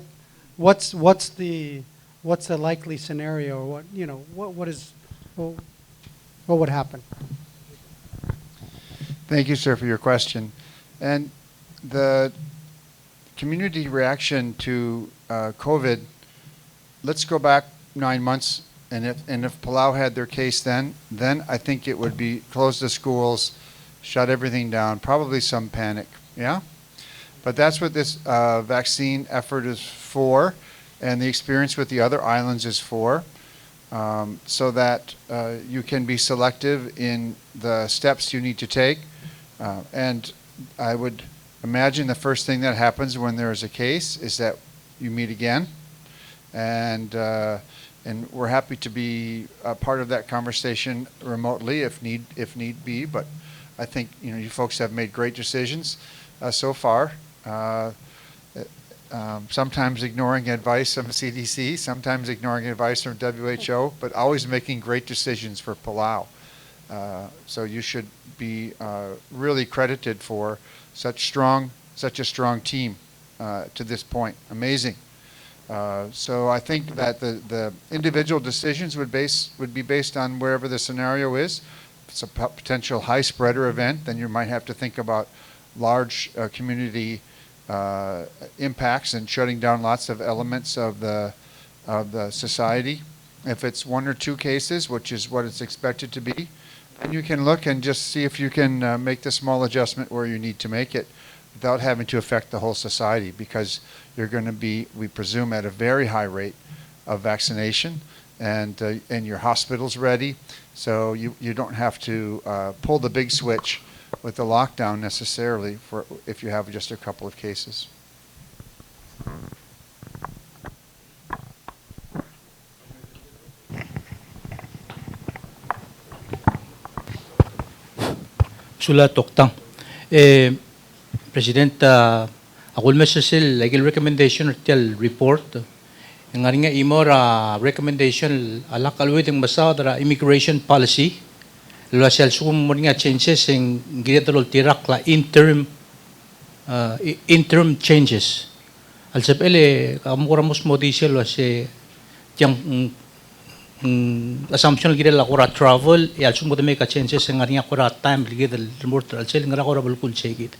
[SPEAKER 4] what's the likely scenario? Or what would happen?
[SPEAKER 5] Thank you, sir, for your question. And the community reaction to COVID, let's go back 9 months, and if Palau had their case then I think it would be close the schools, shut everything down, probably some panic, yeah? But that's what this vaccine effort is for, and the experience with the other islands is for, so that you can be selective in the steps you need to take. And I would imagine the first thing that happens when there is a case is that you meet again, and we're happy to be a part of that conversation remotely if need be. But I think you folks have made great decisions so far. Sometimes ignoring advice from CDC, sometimes ignoring advice from WHO, but always making great decisions for Palau. So you should be really credited for such a strong team to this point. Amazing. So I think that the individual decisions would be based on wherever the scenario is. If it's a potential high spreader event, then you might have to think about large community impacts and shutting down lots of elements of the society. If it's 1 or 2 cases, which is what it's expected to be, then you can look and just see if you can make the small adjustment where you need to make it without having to affect the whole society, because you're going to be, we presume, at a very high rate of vaccination, and your hospital's ready, so you don't have to pull the big switch with the lockdown necessarily for if you have just a couple of cases.
[SPEAKER 10] Sula toktang. President, akul mesasil lagi recommendation tial report. Nga nga imora recommendation alak alwit ang basa immigration policy. Lalo siya sum mo nga changes ang ginatulol tirak la interim changes. Alsap ele kamura mos modisel wa si yang assumption gida la kura travel al sum mo de ka changes ang nga kura time gida mortal alsel nga kura bulkul chegit.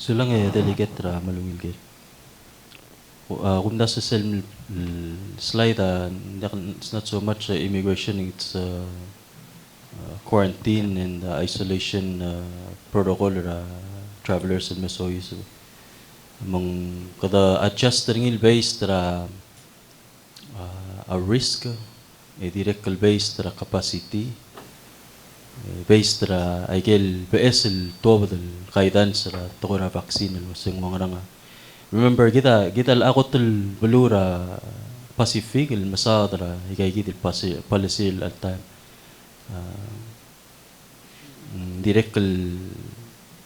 [SPEAKER 7] Sulang delegate ra malungil gid. Kung nasa slide, it's not so much immigration, it's quarantine and isolation protocol travelers and MOH-EOC. Among kada adjust ringil based a risk, direct based capacity, based aigel BSL tobadal kaidan sa tokona vaccine sing mga nga. Remember kita akot balura Pacific el masadra higay gid policy at time direct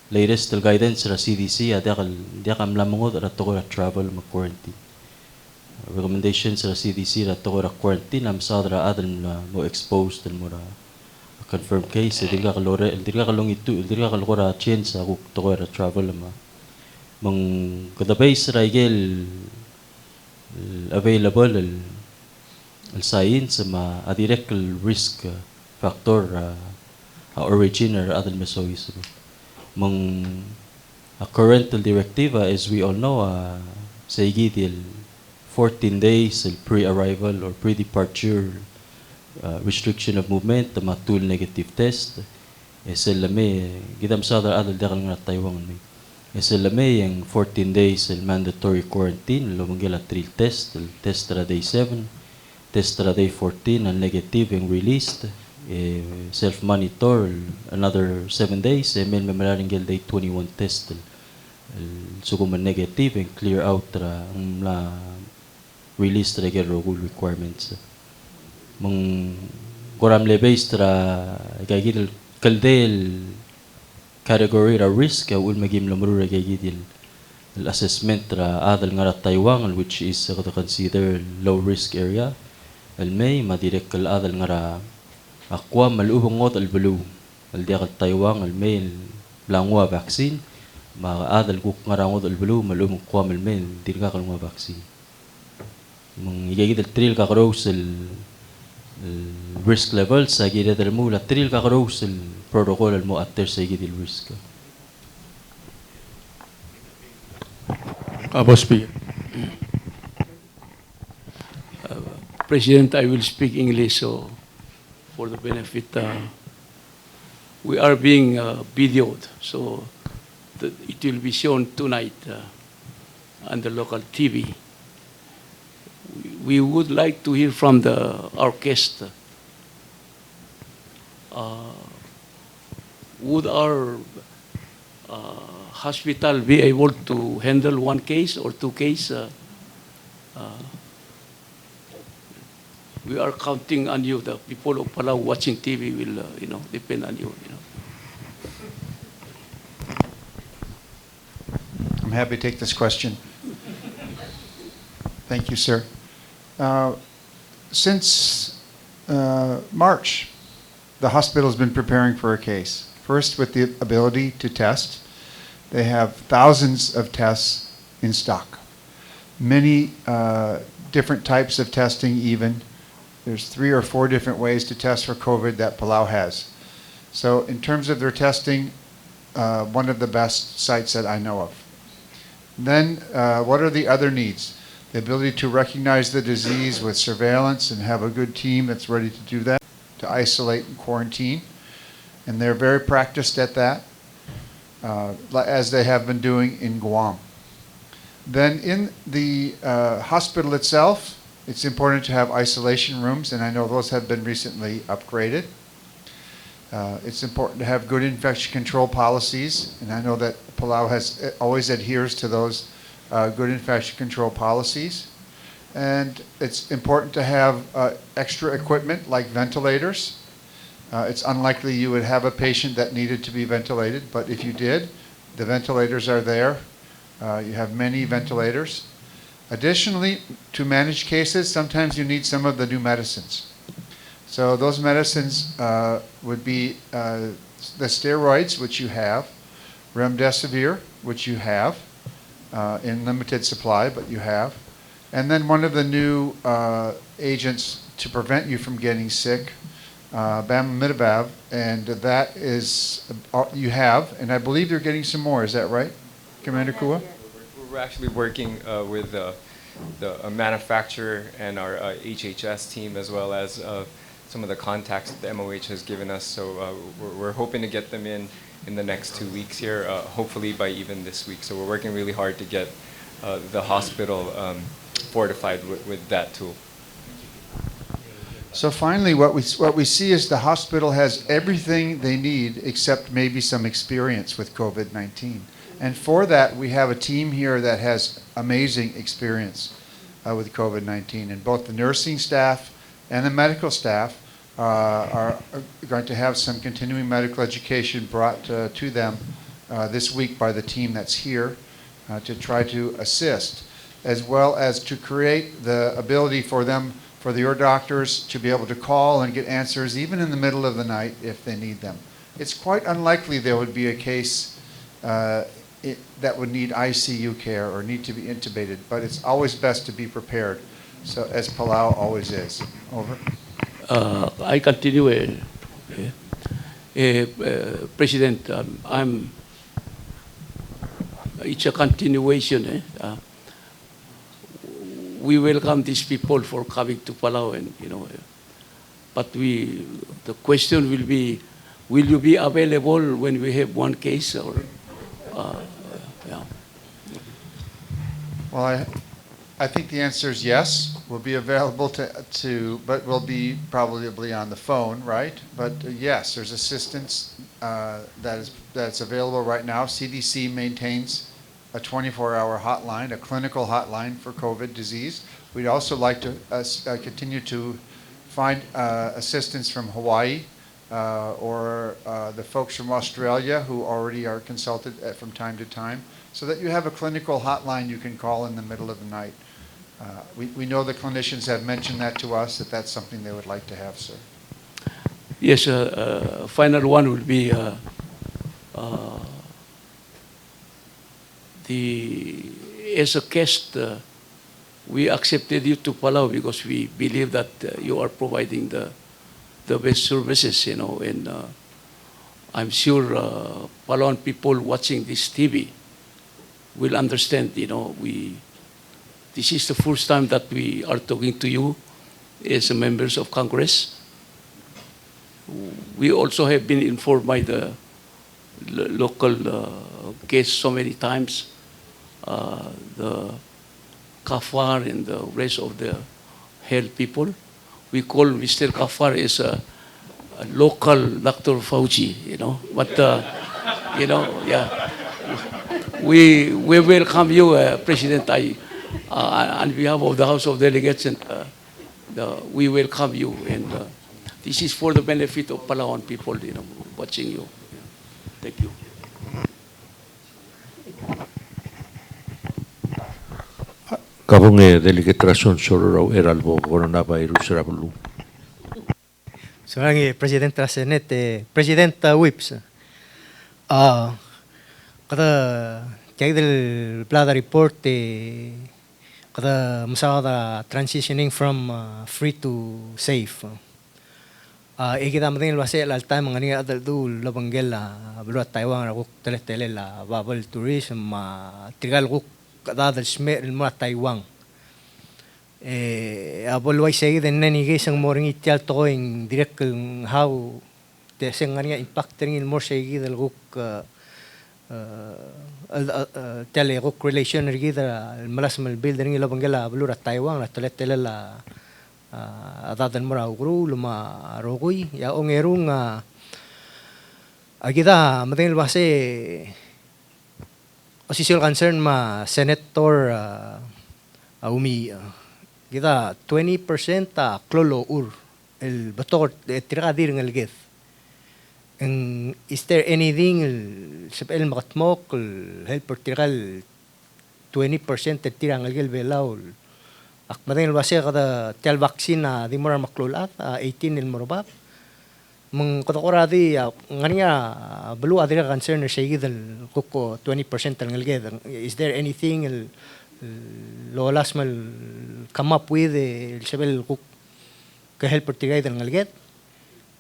[SPEAKER 7] latest guidance sa CDC at diakam lamangod at to travel ma quarantine recommendations sa CDC at to quarantine am sadra adal mo exposed and mo confirmed case dirga kalore dirga kalong itu dirga kalora change sa to travel ma Mang database ra igel available al science ma a direct risk factor a origin or other mesois. Mang a current directiva, as we all know, sa igidil 14 days pre-arrival or pre-departure restriction of movement, the matul negative test. SLMA, gidam sa adal dakal nga Taiwan may. SLMA yung 14 days mandatory quarantine, lumanggila 3 test, test ra day 7, test ra day 14, ang negative yung released, self-monitor another 7 days, may mamalaring gil day 21 test, sukuman negative yung clear out ra ang released ra gil rule requirements. Mang goram lebase ra gagil kaldel category ra risk ul magim lamuro ra gagil assessment ra adal nga Taiwan, which is consider low risk area al may madirek kal adal nga ra akwa malubong ngot al bulu al diak Taiwan al may langwa vaccine ma adal kuk nga ra ngot al bulu malubong kwa mal may dirka kal nga vaccine mang igagil trial ka cross risk level sa gida del mula tril ka cross el protocol mo atter sa gidil risk.
[SPEAKER 3] Boss Speaker.
[SPEAKER 2] President, I will speak English so for the benefit. We are being videoed, so that it will be shown tonight on the local TV. We would like to hear from our guest. Would our hospital be able to handle 1 case or 2 cases? We are counting on you. The people of Palau watching TV will, depend on you.
[SPEAKER 5] I'm happy to take this question. Thank you, sir. Since March, the hospital has been preparing for a case. First, with the ability to test. They have thousands of tests in stock. Many different types of testing even. There's 3 or 4 different ways to test for COVID that Palau has. So in terms of their testing, one of the best sites that I know of. Then, what are the other needs? The ability to recognize the disease with surveillance and have a good team that's ready to do that, to isolate and quarantine. And they're very practiced at that, as they have been doing in Guam. Then in the hospital itself, it's important to have isolation rooms, and I know those have been recently upgraded. It's important to have good infection control policies, and I know that Palau always adheres to those good infection control policies. And it's important to have extra equipment like ventilators. It's unlikely you would have a patient that needed to be ventilated, but if you did, the ventilators are there. You have many ventilators. Additionally, to manage cases, sometimes you need some of the new medicines. So those medicines would be the steroids, which you have, remdesivir, which you have in limited supply, but you have. And then one of the new agents to prevent you from getting sick, bamlanivimab, and that is, you have, and I believe you're getting some more. Is that right, Commander Kua?
[SPEAKER 11] We're actually working with the manufacturer and our HHS team, as well as some of the contacts that the MOH has given us. So we're hoping to get them in the next 2 weeks here, hopefully by even this week. So we're working really hard to get the hospital fortified with that tool.
[SPEAKER 5] So finally, what we see is the hospital has everything they need except maybe some experience with COVID-19. And for that, we have a team here that has amazing experience with COVID-19. And both the nursing staff and the medical staff are going to have some continuing medical education brought to them this week by the team that's here to try to assist, as well as to create the ability for them, for your doctors, to be able to call and get answers even in the middle of the night if they need them. It's quite unlikely there would be a case that would need ICU care or need to be intubated, but it's always best to be prepared. So as Palau always is. Over.
[SPEAKER 2] I continue, President. It's a continuation. We welcome these people for coming to Palau, and but the question will be, will you be available when we have one case, or yeah?
[SPEAKER 5] Well, I think the answer is yes. We'll be available but we'll be probably on the phone, right? But yes, there's assistance that's available right now. CDC maintains a 24-hour hotline, a clinical hotline for COVID disease. We'd also like to continue to find assistance from Hawaii or the folks from Australia who already are consulted from time to time, so that you have a clinical hotline you can call in the middle of the night. We know the clinicians have mentioned that to us, that that's something they would like to have, sir.
[SPEAKER 2] Yes, final one will be as a guest, we accepted you to Palau because we believe that you are providing the best services, and I'm sure Palauan people watching this TV will understand, this is the first time that we are talking to you as members of Congress. We also have been informed by the local guests so many times, the Kafar and the rest of the health people. We call Mr. Kafar as a local Dr. Fauci, but yeah. We welcome you, President. On behalf of the House of Delegates, and we welcome you, and this is for the benefit of Palauan people, watching you. Thank you.
[SPEAKER 1] Kabunge delegate rason sororo eralbo coronavirus rabulu.
[SPEAKER 12] Sorangi President Senate, President Whipps. Kada kaidel plada report kada masada transitioning from free to safe. Ikita mating lwase al time ngani adal dul labanggela beluat Taiwan raguk tele la bubble tourism trigal guk kada dal smer el mura Taiwan. Abol wai segi den nani gesang moring itial toing direct how de sengania impacting il more segi dal guk tele guk relation rigida el malas mal building il labanggela belura Taiwan la tele la adad mura ugru luma rogui ya ongerung agida mating base official concern ma senator umi kita 20% klolo ur el bator tiradir ng elgeth. And is there anything el makatmok helper tiral 20% tirang elgel belaw akmadeng base kada tel vaccine di mura maklulat 18 il morobab meng kotakora di ngania belu adira concern segi del kuko 20% ang elgeth. Is there anything lo last mal come up with el sebel cook que help tigay del ngalget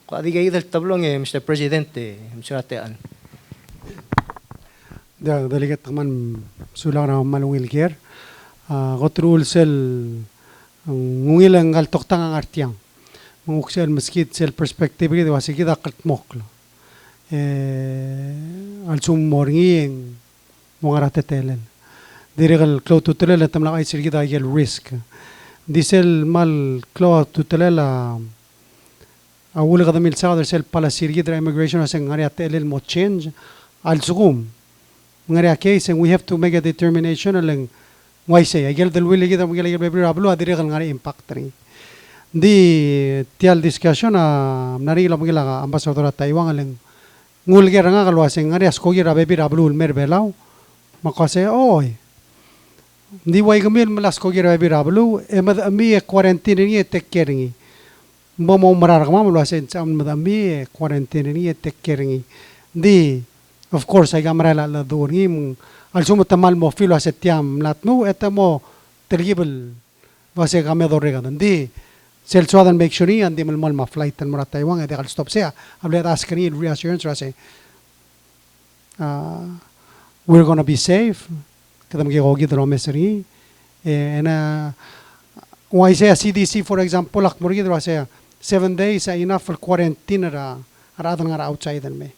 [SPEAKER 12] ko adi gay del tablong Mr. President Mr. Atean
[SPEAKER 4] da delegat man sulang na malungil ker gotrul sel ngungil ang altoktang ang artiang munguksel meskit sel perspektif gitu wasikida kaltmoklo al sum morngi mungarate telen dirigal clo tutelela tamla ay sirgida yel risk disel mal clo tutelela awul gada mil saadar sel pala sirgida immigration as ngari atelel mo change al sugum ngari case and we have to make a determination lang why say agel del will gida mugel gel bebri ablu dirigal ngari impact ri di tial discussion nari la mugela ambassador Taiwan lang ngul ger nga kalwa sing ngari asko gira bebri ablu mer belaw makase oy di way gamil malas ko gira birablu mad ami quarantine ni tekkeringi bomo marar kama mulu asen sam mad ami quarantine ni tekkeringi di Of course, ay gamrela la during al sumutamal mo filo asetiam latnu etamo terrible vase gamedorega di sel suadan make sure and di mal ma flight and mura Taiwan ede al stop sea hable ask any reassurance rase we're going to be safe kadam gi gogi dro mesri and why say CDC for example ak murgi dro say 7 days enough for quarantine ra adan ara outside and me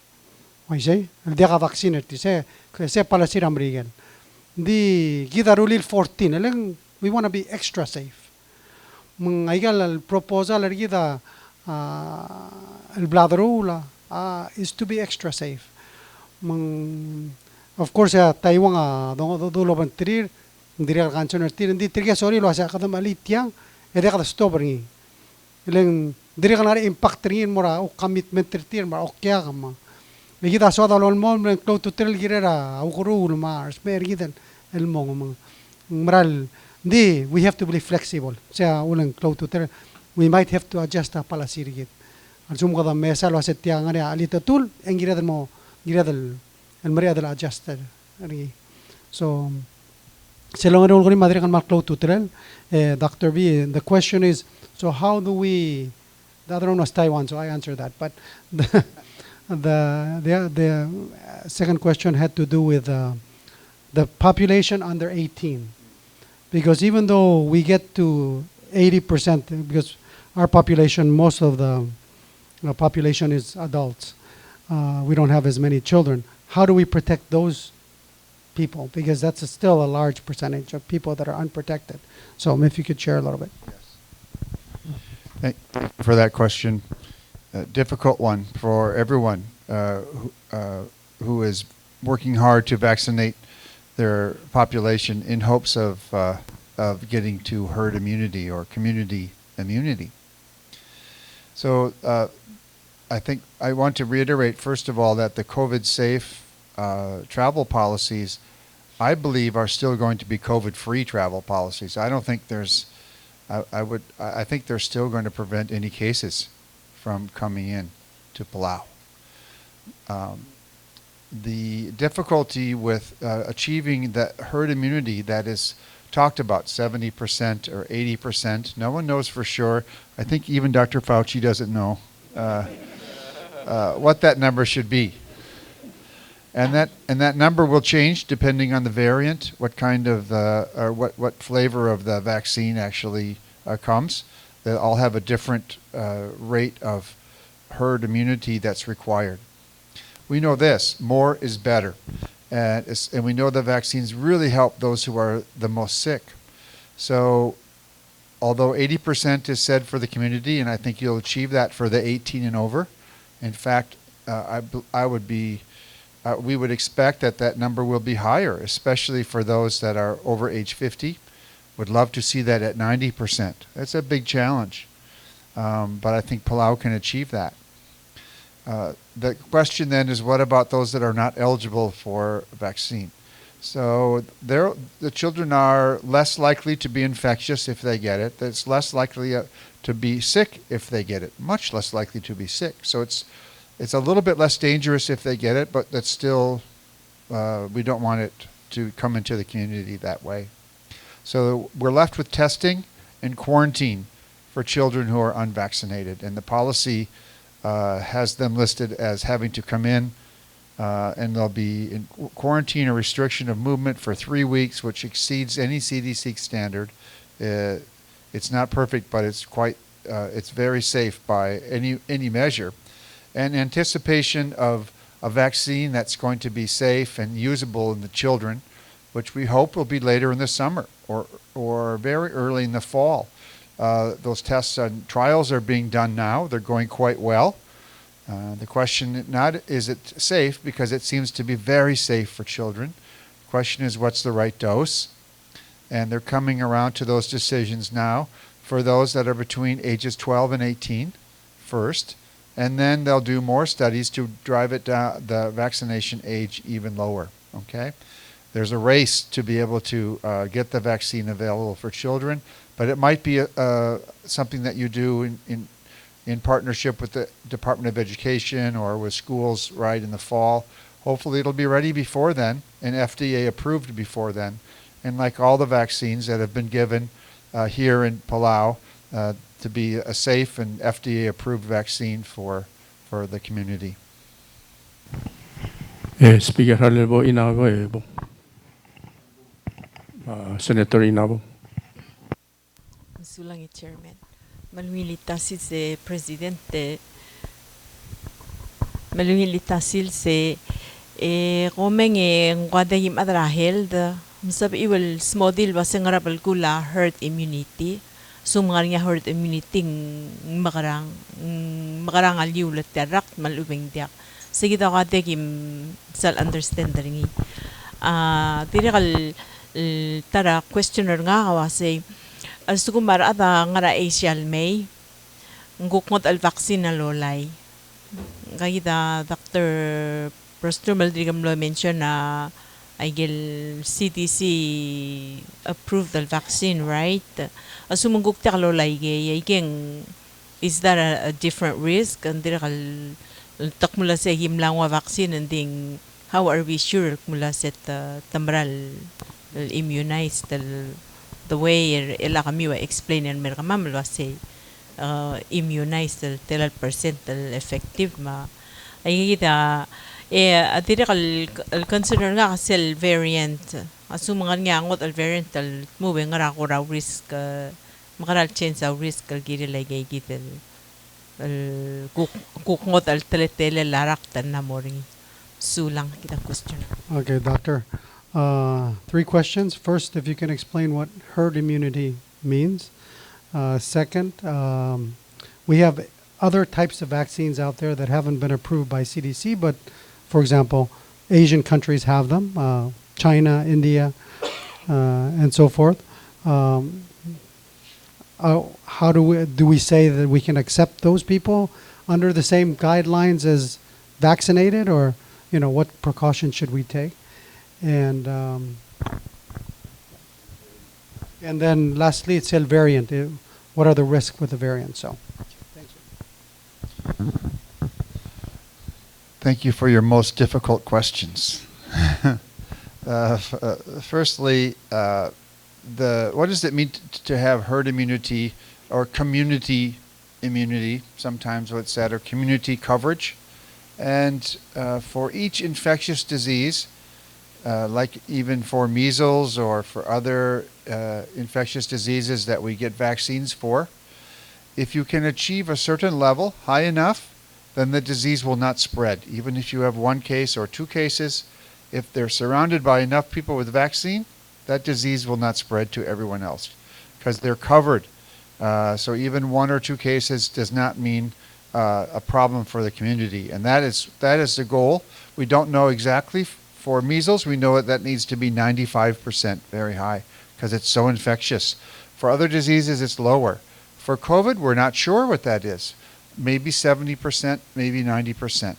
[SPEAKER 4] why say el dia vaccine ti se palasir amrigen di gidarulil 14 eleng we want to be extra safe mangaigal al proposal ergida el bladrula is to be extra safe of course Taiwan do ban trir direct cancer tir di triga sorry lo asa kadam alitiang ede kada stopri eleng direct na impact rin mora o commitment tir mara okya kama Megida soda lo almon men clo to tel girera ukuru ma sper gidan el mong mral di we have to be flexible sa ulang clo to tel we might have to adjust a policy rigid al sum kada mesa lo asetia ngare alita tul en girada mo girada el maria del adjuster so se lo ngare ulgoni madre kan mal clo to tel Dr. B the question is so how do we the other one was Taiwan so I answered that but the second question had to do with the population under 18, because even though we get to 80%, because our population, most of the population is adults, we don't have as many children. How do we protect those people? Because that's still a large percentage of people that are unprotected. So if you could share a little bit.
[SPEAKER 5] Thank you for that question. Difficult one for everyone who is working hard to vaccinate their population in hopes of getting to herd immunity or community immunity. So I think I want to reiterate, first of all, that the COVID-safe travel policies, I believe, are still going to be COVID-free travel policies. I don't think there's, I think they're still going to prevent any cases from coming in to Palau. The difficulty with achieving the herd immunity that is talked about, 70% or 80%, no one knows for sure. I think even Dr. Fauci doesn't know what that number should be. And that number will change depending on the variant, what kind of or what flavor of the vaccine actually comes. They all have a different rate of herd immunity that's required. We know this, more is better. And we know the vaccines really help those who are the most sick. So although 80% is said for the community, and I think you'll achieve that for the 18 and over, in fact, we would expect that number will be higher, especially for those that are over age 50. Would love to see that at 90%. That's a big challenge, but I think Palau can achieve that. The question then is, what about those that are not eligible for vaccine? So the children are less likely to be infectious if they get it. It's less likely to be sick if they get it. Much less likely to be sick. So it's a little bit less dangerous if they get it, but that's still we don't want it to come into the community that way. So we're left with testing and quarantine for children who are unvaccinated. And the policy has them listed as having to come in and they'll be in quarantine or restriction of movement for 3 weeks, which exceeds any CDC standard. It's not perfect, but it's very safe by any measure. And anticipation of a vaccine that's going to be safe and usable in the children, which we hope will be later in the summer or very early in the fall. Those tests and trials are being done now. They're going quite well. The question not is it safe, because it seems to be very safe for children. The question is, what's the right dose? And they're coming around to those decisions now for those that are between ages 12 and 18 first. And then they'll do more studies to drive it down, the vaccination age even lower. Okay? There's a race to be able to get the vaccine available for children, but it might be something that you do in partnership with the Department of Education or with schools right in the fall, Hopefully it'll be ready before then and FDA approved before then. And like all the vaccines that have been given here in Palau, to be a safe and FDA approved vaccine for the community.
[SPEAKER 3] Speaker Halilbo Inabo Senator Inabo.
[SPEAKER 13] Sulang Chairman. Malwilitasil se Presidente. Malwilitasil se komeng ngwadayim adrahel da Musab iwal smodil basengarabal kula herd immunity. Sumarnya herd immunity makarang aliulat terak malubeng diak. Sige daw kadegim sal understand ringi. Tirakal tara questioner nga kawasay. Sukumar ada ngara Asial May ngukmot al vaccine na lolay. Kaya Dr. Bronstrom aldigam lo mention na Aigel CDC approved the vaccine, right? Asumungkuk ta lolay gay is there a different risk? And dirakal takmula sa himlangwa vaccine and ding how are we sure mula sa tamral immunized the way ila kami wa explain and mer kamam lo say immunized tel percent effective ma ay kita adira kal consider nga cell variant asumangan nga ngot al variant al move nga ra ko raw risk makaral chance av risk kal giri lagay gitel kuk ngot al teletele larak tan na moring sulang kita question.
[SPEAKER 4] Okay, doctor. 3 questions. First, if you can explain what herd immunity means. Second, we have other types of vaccines out there that haven't been approved by CDC, but for example, Asian countries have them, China, India, and so forth. How do we say that we can accept those people under the same guidelines as vaccinated, or what precautions should we take? And then lastly, it's still variant. What are the risks with the variant? So, thank you.
[SPEAKER 5] Thank you for your most difficult questions. Firstly, what does it mean to have herd immunity or community immunity? Sometimes what's said, or community coverage. And for each infectious disease, like even for measles or for other infectious diseases that we get vaccines for, if you can achieve a certain level, high enough, then the disease will not spread. Even if you have 1 case or 2 cases, if they're surrounded by enough people with vaccine, that disease will not spread to everyone else because they're covered. So even 1 or 2 cases does not mean a problem for the community. And that is the goal. We don't know exactly. For measles, we know that needs to be 95%, very high, because it's so infectious. For other diseases, it's lower. For COVID, we're not sure what that is. Maybe 70%, maybe 90%.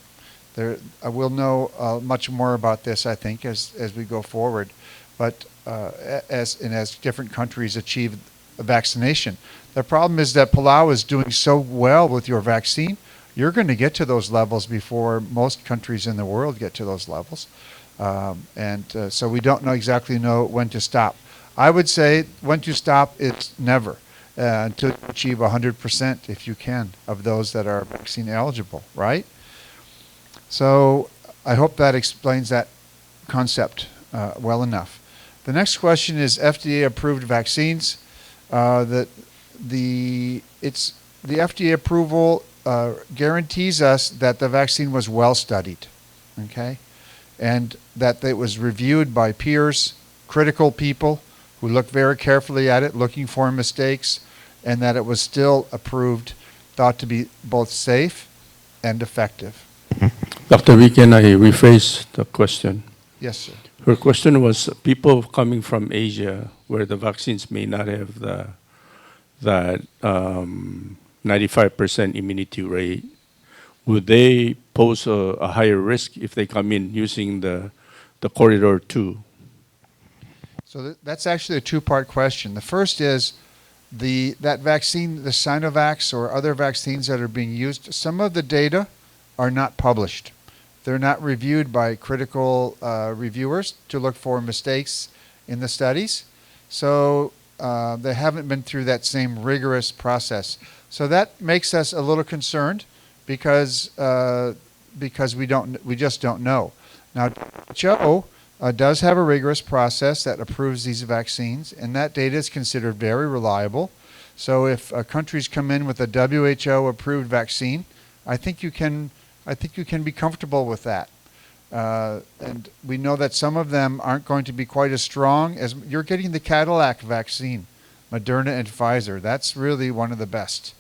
[SPEAKER 5] We'll know much more about this, I think, as we go forward. But as different countries achieve vaccination. The problem is that Palau is doing so well with your vaccine, you're going to get to those levels before most countries in the world get to those levels. So we don't exactly know when to stop. I would say when to stop is never, to achieve 100% if you can of those that are vaccine eligible, right? So I hope that explains that concept well enough. The next question is FDA approved vaccines. The FDA approval guarantees us that the vaccine was well studied, okay? And that it was reviewed by peers, critical people who looked very carefully at it, looking for mistakes, and that it was still approved, thought to be both safe and effective.
[SPEAKER 3] Dr. V, can I rephrase the question?
[SPEAKER 5] Yes, sir.
[SPEAKER 3] Her question was people coming from Asia where the vaccines may not have that 95% immunity rate. Would they pose a higher risk if they come in using the corridor 2?
[SPEAKER 5] So that's actually a 2-part question. The first is that vaccine, the Sinovacs or other vaccines that are being used, some of the data are not published. They're not reviewed by critical reviewers to look for mistakes in the studies. So they haven't been through that same rigorous process. So that makes us a little concerned because we just don't know. Now, WHO does have a rigorous process that approves these vaccines, and that data is considered very reliable. So if countries come in with a WHO-approved vaccine, I think you can be comfortable with that. And we know that some of them aren't going to be quite as strong as you're getting the Cadillac vaccine, Moderna and Pfizer. That's really one of the best.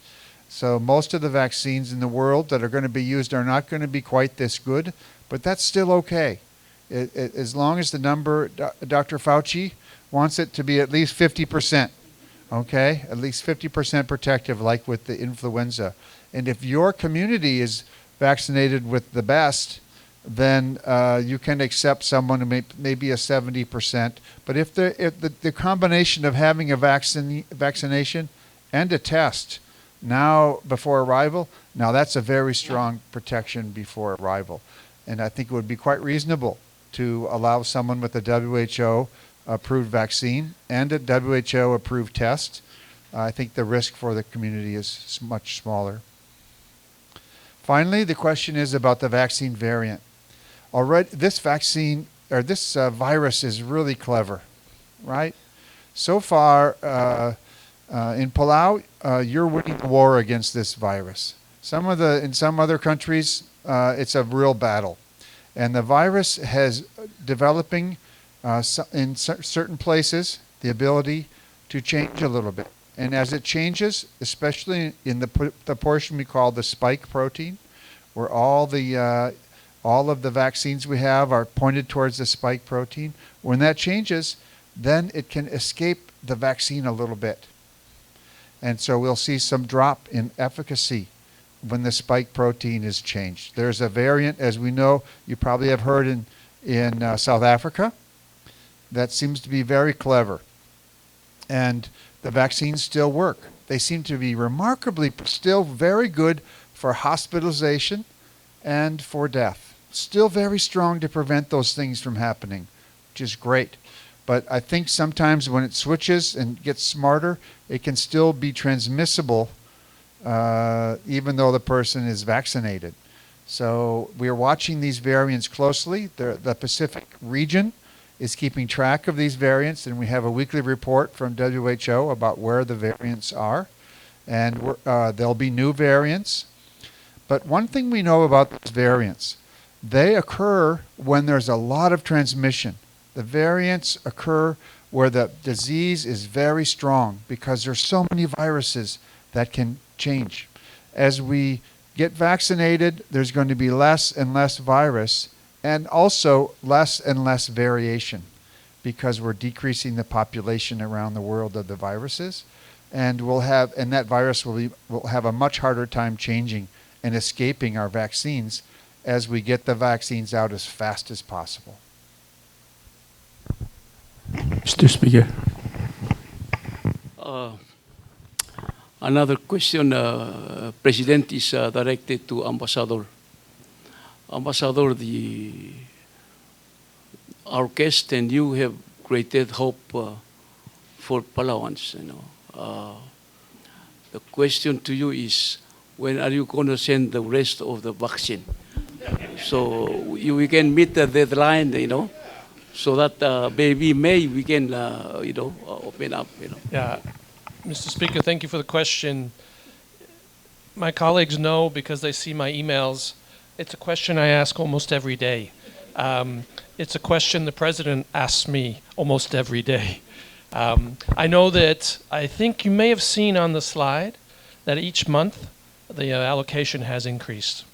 [SPEAKER 5] So most of the vaccines in the world that are going to be used are not going to be quite this good, but that's still okay. As long as the number, Dr. Fauci wants it to be at least 50%, okay? At least 50% protective, like with the influenza. And if your community is vaccinated with the best, then you can accept someone who may be a 70%. But if the combination of having a vaccination and a test now before arrival, now that's a very strong protection before arrival. And I think it would be quite reasonable to allow someone with a WHO-approved vaccine and a WHO-approved test. I think the risk for the community is much smaller. Finally, the question is about the vaccine variant. Already, this vaccine, or this virus is really clever, right? So far, in Palau, you're winning the war against this virus. In some other countries, it's a real battle. And the virus has developing in certain places the ability to change a little bit. And as it changes, especially in the portion we call the spike protein, where all of the vaccines we have are pointed towards the spike protein, when that changes, then it can escape the vaccine a little bit. And so we'll see some drop in efficacy when the spike protein is changed. There's a variant, as we know, you probably have heard in South Africa, that seems to be very clever. And the vaccines still work. They seem to be remarkably still very good for hospitalization and for death. Still very strong to prevent those things from happening, which is great. But I think sometimes when it switches and gets smarter, it can still be transmissible even though the person is vaccinated. So we're watching these variants closely. The Pacific region is keeping track of these variants, and we have a weekly report from WHO about where the variants are. And there'll be new variants. But one thing we know about these variants, they occur when there's a lot of transmission. The variants occur where the disease is very strong because there's so many viruses that can change. As we get vaccinated, there's going to be less and less virus and also less and less variation because we're decreasing the population around the world of the viruses, and that virus will have a much harder time changing and escaping our vaccines as we get the vaccines out as fast as possible.
[SPEAKER 3] Mr. Speaker.
[SPEAKER 2] Another question, President, is directed to Ambassador. Ambassador, our guest and you have created hope for Palauans. The question to you is, when are you going to send the rest of the vaccine? So we can meet the deadline, so that maybe May we can, open up,
[SPEAKER 14] Yeah. Mr. Speaker, thank you for the question. My colleagues know because they see my emails. It's a question I ask almost every day. It's a question the President asks me almost every day. I know that I think you may have seen on the slide that each month the allocation has increased.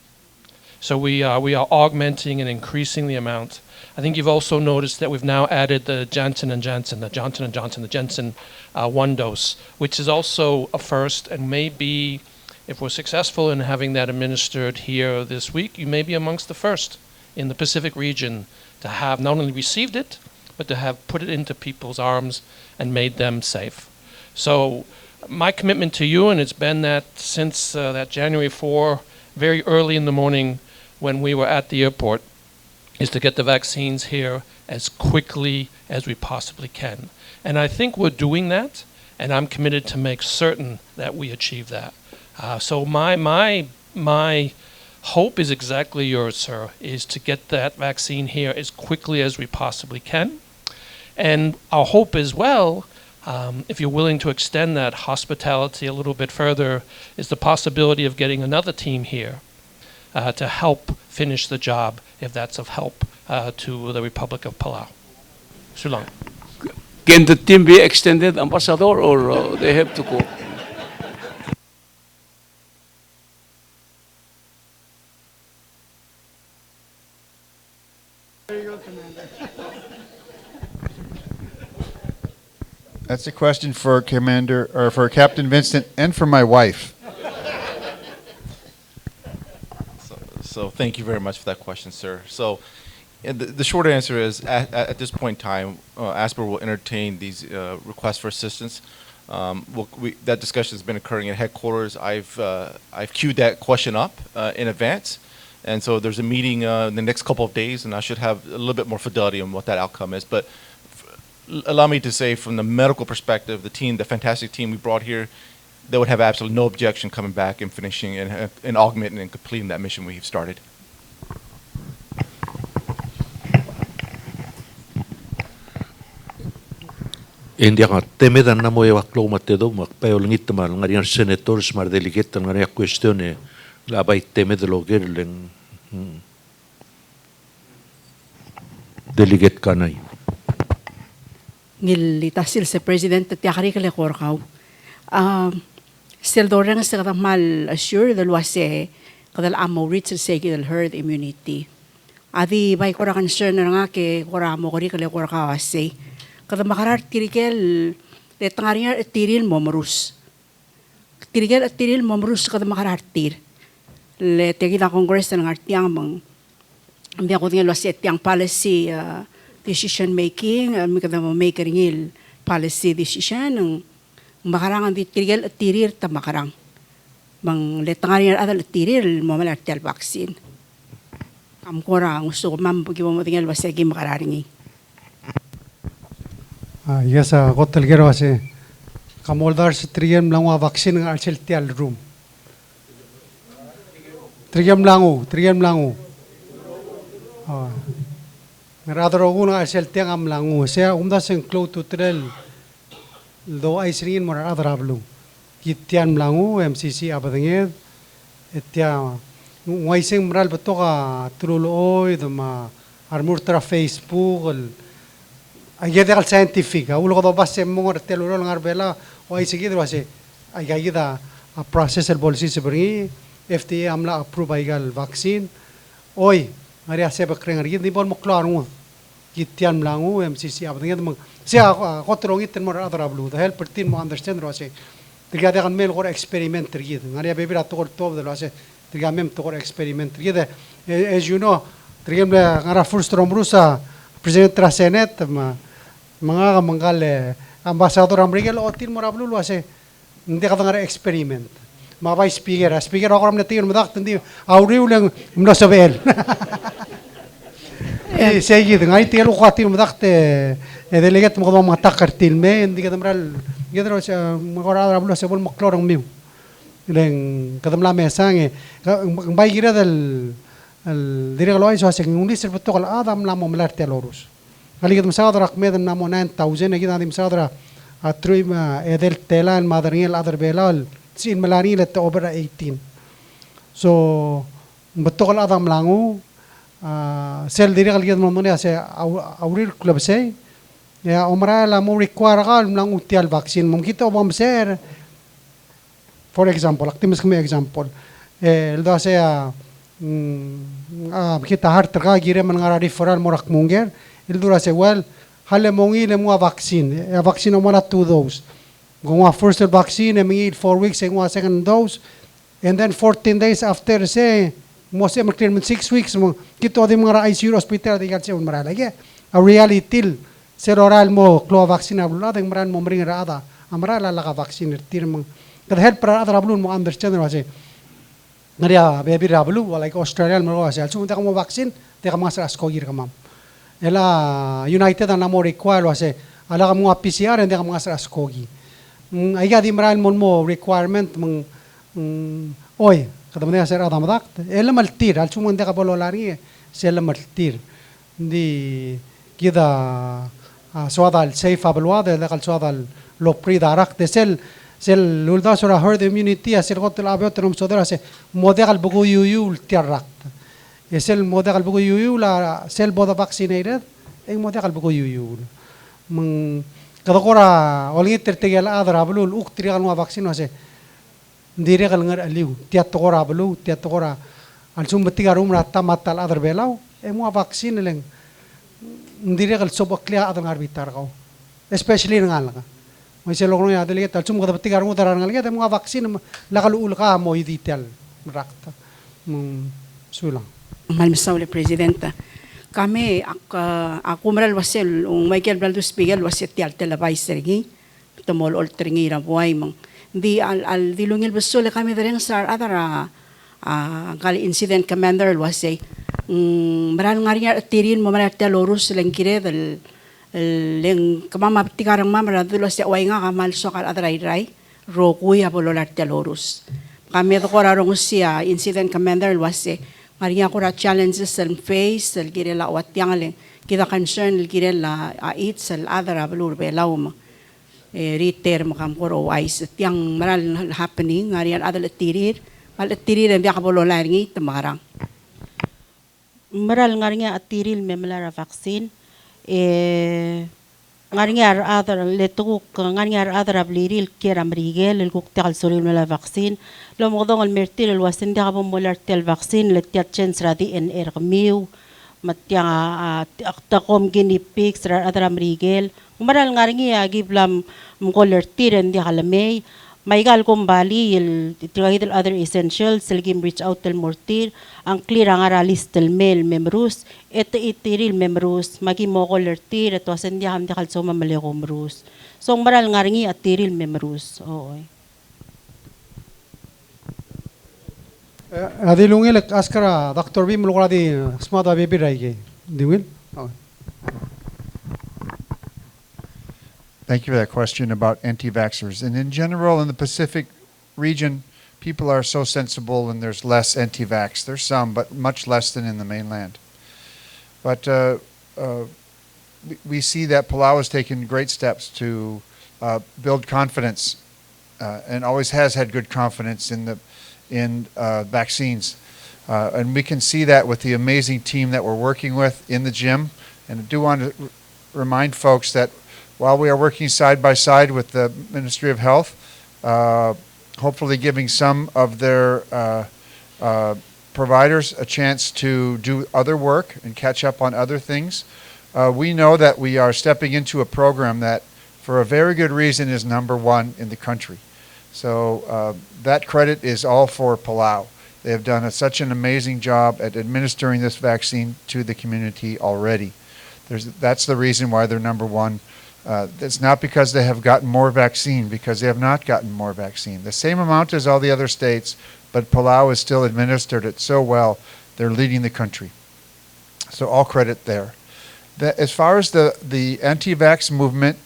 [SPEAKER 14] So we are augmenting and increasing the amount. I think you've also noticed that we've now added the Janssen & Janssen, the Janssen one dose, which is also a first, and maybe if we're successful in having that administered here this week, you may be amongst the first in the Pacific region to have not only received it, but to have put it into people's arms and made them safe. So my commitment to you, and it's been that since that January 4, very early in the morning, when we were at the airport is to get the vaccines here as quickly as we possibly can. And I think we're doing that, and I'm committed to make certain that we achieve that. So my hope is exactly yours, sir, is to get that vaccine here as quickly as we possibly can. And our hope as well, if you're willing to extend that hospitality a little bit further, is the possibility of getting another team here to help finish the job, if that's of help to the Republic of Palau. Sulang.
[SPEAKER 2] Can the team be extended, Ambassador, or they have to go?
[SPEAKER 5] That's a question for Commander or for Captain Vincent and for my wife.
[SPEAKER 6] So thank you very much for that question, sir. So the short answer is, at this point in time, ASPR will entertain these requests for assistance. That discussion has been occurring at headquarters. I've queued that question up in advance, and so there's a meeting in the next couple of days, and I should have a little bit more fidelity on what that outcome is. But allow me to say, from the medical perspective, the team, the fantastic team we brought here, they would have absolutely no objection coming back and finishing and augmenting and completing that mission we've started.
[SPEAKER 1] India nga temedan na mo waklo matedo makpayol ngit mal ngarian senators mar delegate ngarian question labai temed loger leng delegate kanay
[SPEAKER 15] ngilitasil sa presidente tiakari kale korkaw sel dorang sa mal assure the luase kadal amo reach sa the herd immunity adi bay kora concern nga ke kora mo kori kale korkaw ase kada makarar tirigel le tangariya tiril momrus kada makarar tir le tegida congress ng artiang mang ambi ako tingel luase tiang policy decision making, kada mo make ringil policy decision ng makarang di tirigel tirir ta makarang bang letangari adal tirir mo malartel vaccine am korang gusto mam bugi mo tingel wasegi makararingi
[SPEAKER 4] yes hotel gero ase kamoldar se triem langwa vaccine ng arceltial room triem langu Rather una sel tiang am langu sea sing close to trel do ay sringin mo rather hablu kitian langu MCC abadenged etia sing mral betoka trulo do ma armur tra Facebook ayeda scientific ulo do basse mo tel ulo ngar bela ay sige do ase ayida a process el policy se bringi FDA amla approve aygal vaccine oy Maria seba kreng ri di bol mo klaro kitian langu MCC abadenged mo sia kotrong iten mo rather hablu the help team mo understand ro ase Tigada kan mel kor experiment rigid. Ngaria bebira to kor top de lo ase. Tiga mem to kor experiment rigid. As you know, tigam la ngara first romrusa president tra senate mga manggal ambassador amrigel otil morablu lo ase. Hindi ka ngara experiment. Mabay speaker ako ram natin madak hindi awriw lang mno sabel. Sige ngai telo ko atil madak te delegate mo ko mga takartil me hindi ka damral Gidro sa mga rablo sa bol maklorong miu. Ilang kadamla mesang ang bay gira del diriglo ay so sa ng lisir beto kal adam lamo melarte lorus. Kaligid masadra akmed namo 9000 agid adim sadra atruy edel telan madarngel adar belal sin malani let over 18. So beto kal adam langu sel diriglo gid mo ne sa aurir club say ya umra la mo require ka lang utial vaccine mong kita bom ser for example actimis kami example eldo sa kita har tra gire man ngara referral mo rakmunger eldo sa well hale mongi le mo vaccine ya vaccine mo la 2 dose gwa first vaccine mi 4 weeks and second dose and then 14 days after say mo sa clear 6 weeks mo kito di mga ICU hospital di gatse umra lagi a reality Ser oral mo klo vaccine abulad ang maran mo mring raada amra la ka vaccine tir mo kad help para adra bulun mo understand ro ase ngaria baby rablu like Australia mo kasi alsu ta mo vaccine te ka mas asko gir kamam ela United na mo require wase ala ka mo PCR hindi ka mas asko gi ay ga di maral mo requirement mong oy kada mo sir adam dak ela maltir alsu mo hindi ka bolo lari sela maltir di kida سواء السيف بالواضح لقل سواء لوبري دارك تسل سل لولدا سورا herd immunity asir قط الأبيض تنم صدر أسه موديل بقول يو التيرك يسل موديل بقول يو لا سل بودا vaccinated أي موديل بقول يو من كذا كورا أولي ترتجل أدرا بلو الأكتري قالوا vaccine أسه ديري قال نعر أليو تيات كورا بلو تيات كورا السوم بتيجا روم راتا ماتال أدر بلاو أي مو vaccine لين ndire kal sobak liya adang arbitar kau especially ngal ka mo se lokno ya dele tal sum kada tigar mo daran ngal ya mo vaccine lakal ul ka mo iditel rakta sulang
[SPEAKER 15] Mal Mr. Presidenta, kami ako maral wasel Michael Baldo Spiegel waset tial televisor gi tomol oltringi ra buay mang di al dilungil besole kami dereng sar adara kali incident commander wasay maral ngariya tirin mo maral telorus lengkire del leng kamama tikarang mamara dulo sa way nga kamal sokal adray rokuy apololar telorus kami to korarong siya incident commander wasay ngariya ko ra challenges sel face sel kire la watyang le kita concern kire la ait sel adara bulur belawm riter makam koro wise tiang maral happening ngariya adal tirir mal tirir ang kapololar ngi tamarang
[SPEAKER 8] maral ngarinya atiril memelara vaksin ngarinya adar letuk ngarinya adar abliril kera mrigel el kuktal soril mela vaksin lo modong al mertil el wasin dia kabom molar tel vaksin le tia chance radi en ermiu matya takom gini pics adar mrigel maral ngarinya giblam mkoler tiren dia kalamay Maigal kumbali il titrahid other essentials selgim reach out tel mortir ang clear ang aralis tel mail memrus itiril memrus magi mokoler tir eto asendia ham dekal soma maleko memrus so maral ngaringi atiril memrus oy
[SPEAKER 4] adi lungil askara Dr. Bim logradi smada baby raige diwil
[SPEAKER 5] Thank you for that question about anti-vaxxers. And in general, in the Pacific region, people are so sensible and there's less anti-vax. There's some, but much less than in the mainland. But we see that Palau has taken great steps to build confidence and always has had good confidence in vaccines. And we can see that with the amazing team that we're working with in the gym. And I do want to remind folks that while we are working side by side with the Ministry of Health, hopefully giving some of their providers a chance to do other work and catch up on other things, we know that we are stepping into a program that, for a very good reason, is #1 in the country. So that credit is all for Palau. They have done such an amazing job at administering this vaccine to the community already. That's the reason why they're #1. It's not because they have gotten more vaccine, because they have not gotten more vaccine. The same amount as all the other states, but Palau has still administered it so well, they're leading the country. So all credit there. As far as the anti-vax movement,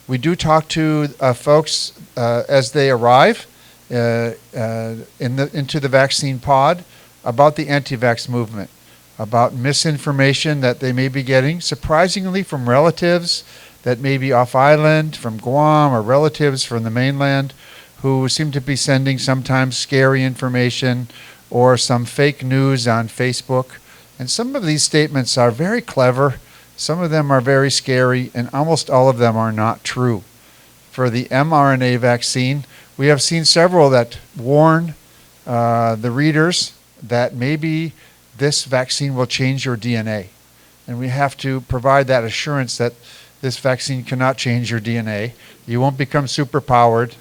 [SPEAKER 5] we do talk to folks as they arrive into the vaccine pod about the anti-vax movement, about misinformation that they may be getting, surprisingly from relatives that may be off island, from Guam, or relatives from the mainland who seem to be sending sometimes scary information or some fake news on Facebook. And some of these statements are very clever, some of them are very scary, and almost all of them are not true. For the mRNA vaccine, we have seen several that warn the readers that maybe this vaccine will change your DNA. And we have to provide that assurance that this vaccine cannot change your DNA. You won't become superpowered.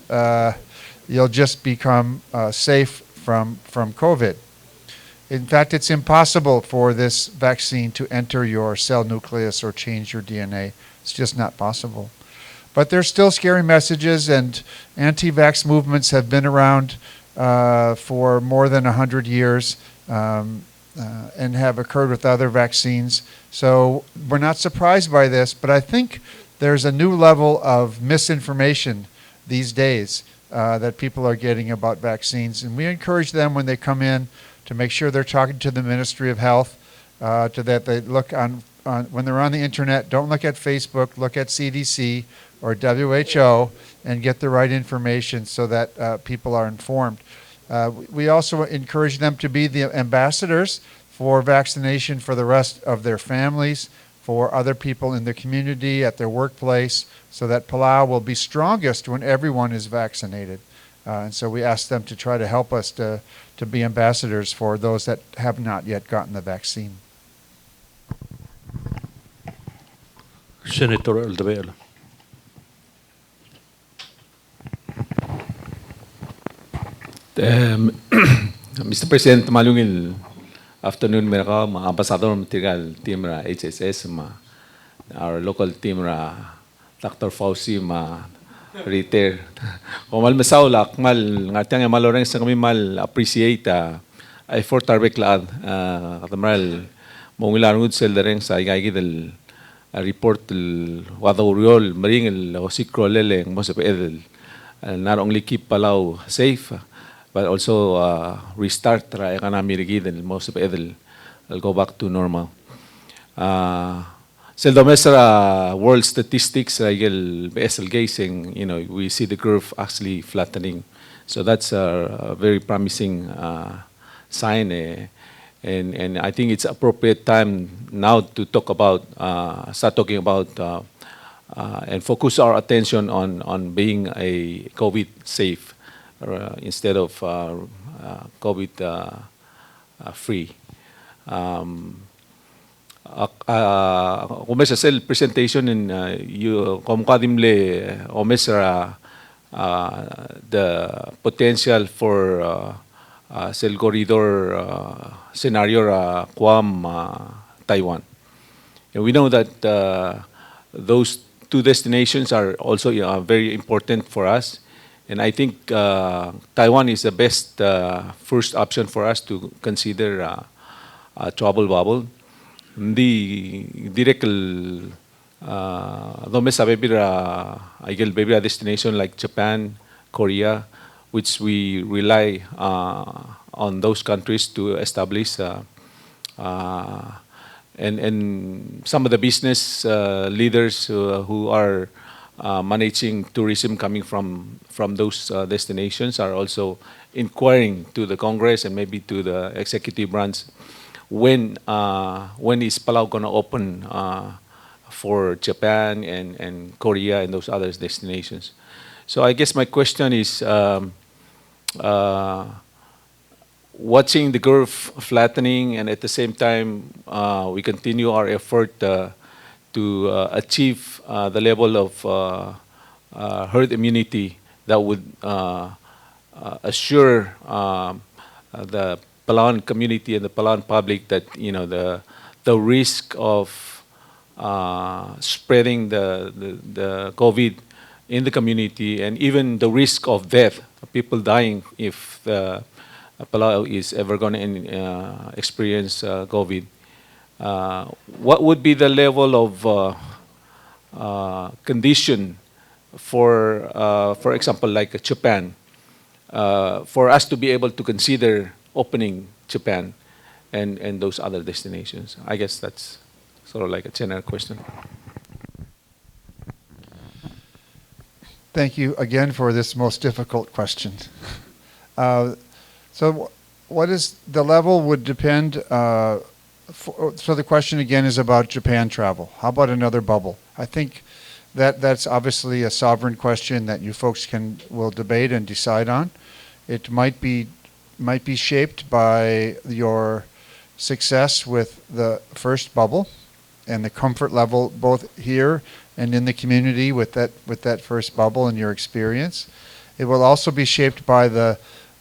[SPEAKER 5] You'll just become safe from COVID. In fact, it's impossible for this vaccine to enter your cell nucleus or change your DNA. It's just not possible. But there's still scary messages, and anti-vax movements have been around for more than 100 years and have occurred with other vaccines. So we're not surprised by this, but I think there's a new level of misinformation these days that people are getting about vaccines. And we encourage them when they come in to make sure they're talking to the Ministry of Health, to that they look on when they're on the internet, don't look at Facebook, look at CDC or WHO and get the right information so that people are informed. We also encourage them to be the ambassadors for vaccination for the rest of their families, for other people in the community, at their workplace, so that Palau will be strongest when everyone is vaccinated. And so we ask them to try to help us to be ambassadors for those that have not yet gotten the vaccine.
[SPEAKER 1] Senator Aldabela.
[SPEAKER 16] Mr. President, malungil afternoon mereka mga ambasador material team ra HSS our local team ra Dr. Fauci retire. Mal masaulak mal ngatang maloreng sa kami mal appreciate effort tarbek laad katamaral mongilarud sel dereng sa igay del report el wadoriol maring el osikrolele mo sa pedel not only keep Palau safe but also restart the economy again. Most of it will go back to normal. Seldomesra world statistics, gazing, we see the curve actually flattening. So that's a very promising sign. And I think it's appropriate time now to talk about, start talking about and focus our attention on being a COVID safe. Instead of COVID free. Omes sel presentation in you komkadimle omes the potential for sel corridor scenario Guam Taiwan. And we know that those two destinations are also very important for us. And I think Taiwan is the best first option for us to consider travel bubble. The direct destination like Japan, Korea, which we rely on those countries to establish and some of the business leaders who are managing tourism coming from those destinations are also inquiring to the Congress and maybe to the executive branch when is Palau going to open for Japan and Korea and those other destinations. So I guess my question is watching the curve flattening and at the same time we continue our effort to achieve the level of herd immunity that would assure the Palauan community and the Palauan public that the risk of spreading the COVID in the community and even the risk of death, people dying if the Palau is ever going to experience COVID. What would be the level of condition for example, like Japan, for us to be able to consider opening Japan and those other destinations? I guess that's sort of like a general question.
[SPEAKER 5] Thank you again for this most difficult question. So what is the level would depend, so the question again is about Japan travel. How about another bubble? I think that's obviously a sovereign question that you folks will debate and decide on. It might be shaped by your success with the first bubble and the comfort level both here and in the community with that first bubble and your experience. It will also be shaped by the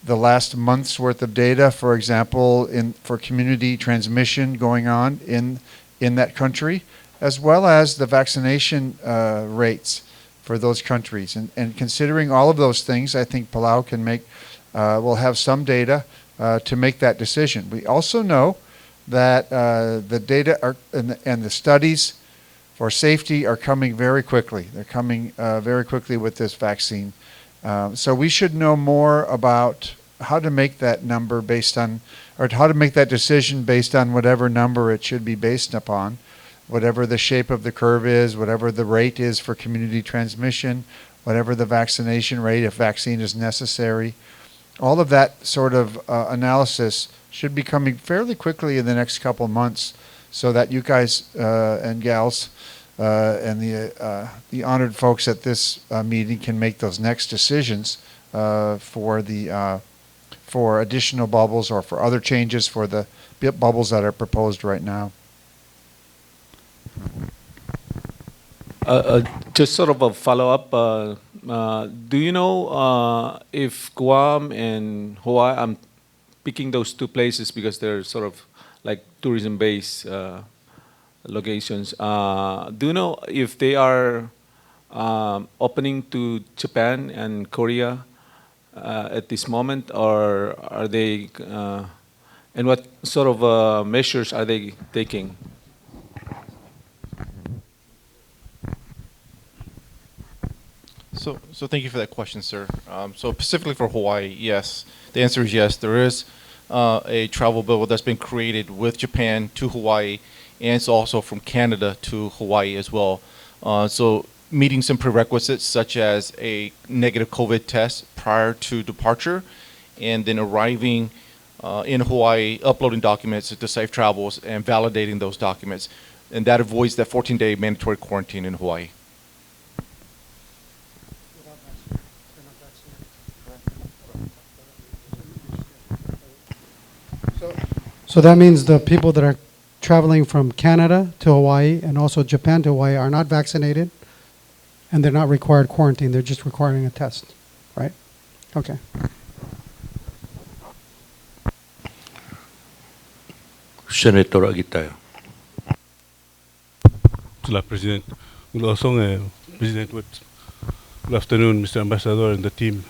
[SPEAKER 5] last month's worth of data, for example, for community transmission going on in that country, as well as the vaccination rates for those countries. And considering all of those things, I think Palau can make we'll have some data to make that decision. We also know that the data and the studies for safety are coming very quickly. They're coming very quickly with this vaccine. So we should know more about how to make that number based on, or how to make that decision based on whatever number it should be based upon, whatever the shape of the curve is, whatever the rate is for community transmission, whatever the vaccination rate, if vaccine is necessary. All of that sort of analysis should be coming fairly quickly in the next couple of months, so that you guys and gals and the honored folks at this meeting can make those next decisions for additional bubbles or for other changes for the bubbles that are proposed right now.
[SPEAKER 16] Just sort of a follow-up. Do you know if Guam and Hawaii, I'm picking those two places because they're sort of like tourism-based locations. Do you know if they are opening to Japan and Korea at this moment, or are they, and what sort of measures are they taking?
[SPEAKER 6] So thank you for that question, sir. So specifically for Hawaii, yes. The answer is yes. There is a travel bubble that's been created with Japan to Hawaii, and it's also from Canada to Hawaii as well. So meeting some prerequisites such as a negative COVID test prior to departure, and then arriving in Hawaii, uploading documents to Safe Travels and validating those documents. And that avoids that 14-day mandatory quarantine in Hawaii.
[SPEAKER 4] So that means the people that are traveling from Canada to Hawaii and also Japan to Hawaii are not vaccinated, and they're not required quarantine. They're just requiring a test, right? Okay.
[SPEAKER 1] Senator Agitayo.
[SPEAKER 3] Sila President. Ulosong President Whipps. Good afternoon, Mr. Ambassador and the team.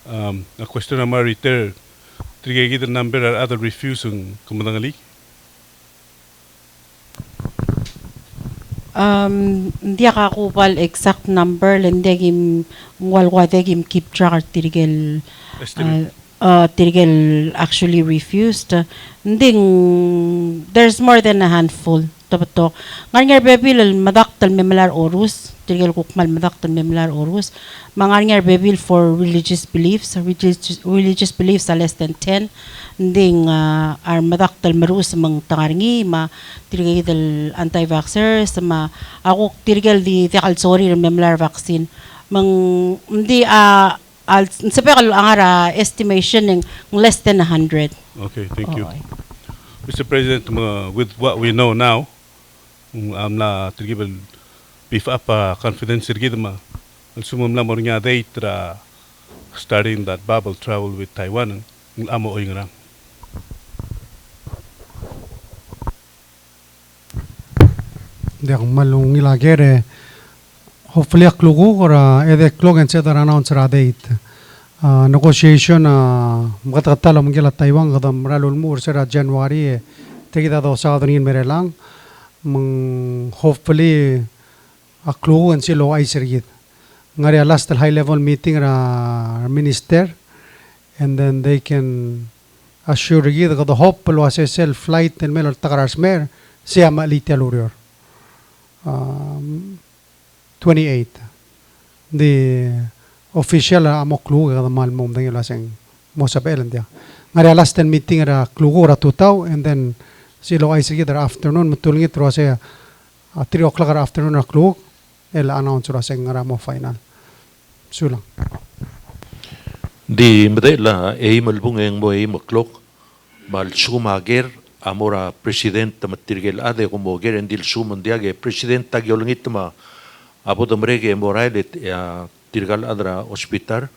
[SPEAKER 3] A question on my return. Trigger number or other refusing kumandangali?
[SPEAKER 8] Hindi ako pal exact number lendegim walwadegim keep track tirigel tirigel actually refused. Nding there's more than a handful. Tabato ngar bebil madaktal memelar orus tirigel kukmal madaktal memelar orus mangar bebil for religious beliefs are less than 10. Nding ar madaktal marus mang tangarngi ma tirigel anti-vaxxers ma ako tirigel di kalsori memelar vaccine mang hindi sapekal angara estimation ng less than 100.
[SPEAKER 3] Okay, thank you. Mr. President, with what we know now, I'm na tirigel beef up confidence tirigidma. Sumum na mo nga date starting that bubble travel with Taiwan ng MOH nga.
[SPEAKER 4] Dek malung ilagere hopefully aklugu ora ede klogen sedar announce ra date negotiation magtatala mungila Taiwan gadam ralul mur sera January tegida do southern merelang hopefully aklugu en silo ay sergit ngari last high level meeting ra minister, and then they can assure you that the hope was a self flight and melo tagarasmer siya malitia lurior 28 the official amoklu ga mal mom dang laseng mo sabel dia ngari last meeting ra klugo ra tutaw, and then silo ay sergit ra afternoon mutulngit ro siya 3 o'clock ra afternoon ra klug el announce ra seng ra mo final sulang
[SPEAKER 1] Di madela malbung eng mo maklok mal sumager amora president matirgel ade ko moger endil sumundiage president tagyolngit ma abodamrege morailet tirgal adra hospital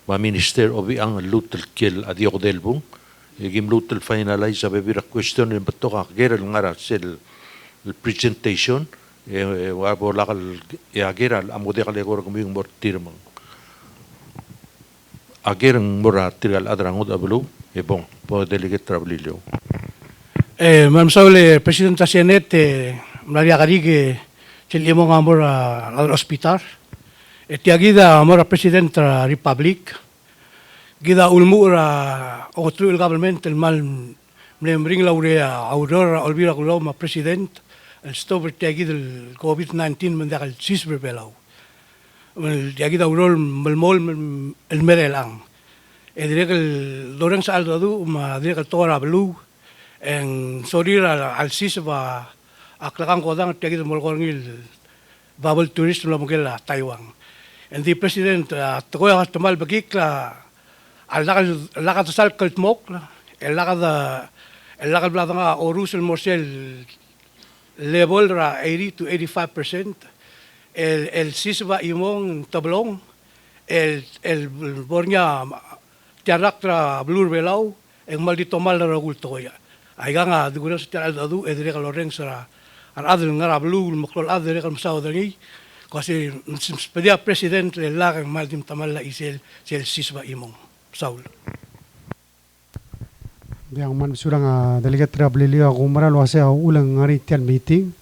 [SPEAKER 1] ma minister obi ang lutel kel adiok delbung gim lutel finalize abe bir question en batoka gerel ngara sel presentation wa bolakal ya geral amode kale gor kuming mortirmang agirang mura tigal adrangod abulu ebong po delegate Travellillo.
[SPEAKER 9] Madam Saule, President sa Senate, Maria Carigue, silimo nga mo al hospital. Tiagida mo President ra Republic. Gida ulmu ra o el government el mal mlembring laurea Aurora Olvira Kulo ma President el stover tiagida el COVID-19 mendakal sisber belau. Tiagida urol melmol el merelang. Direk el Lorenz Aldadu ma direk el Tora Blue en sorira al sisba aklakan kodang tiagida molkorngil bubble tourist la mugela Taiwan. And the President tukoy at tumal bagikla lakad sal kaltmok lakad blada nga orus el morsel level ra 80 to 85%. El sisba imong tablong el bornya tiarak tra blur belau en maldito mal ra gulto ya. Ay nga duguro sa tial dadu edre ka Lorenz ra adel nga blue maklol adre ka msaw dani. Kasi pedia president le lakang maldim tamal la isel sel sisba imong Saul.
[SPEAKER 4] Yang man surang delegate Travellillo kumara lo ase ulang ngari tial meeting.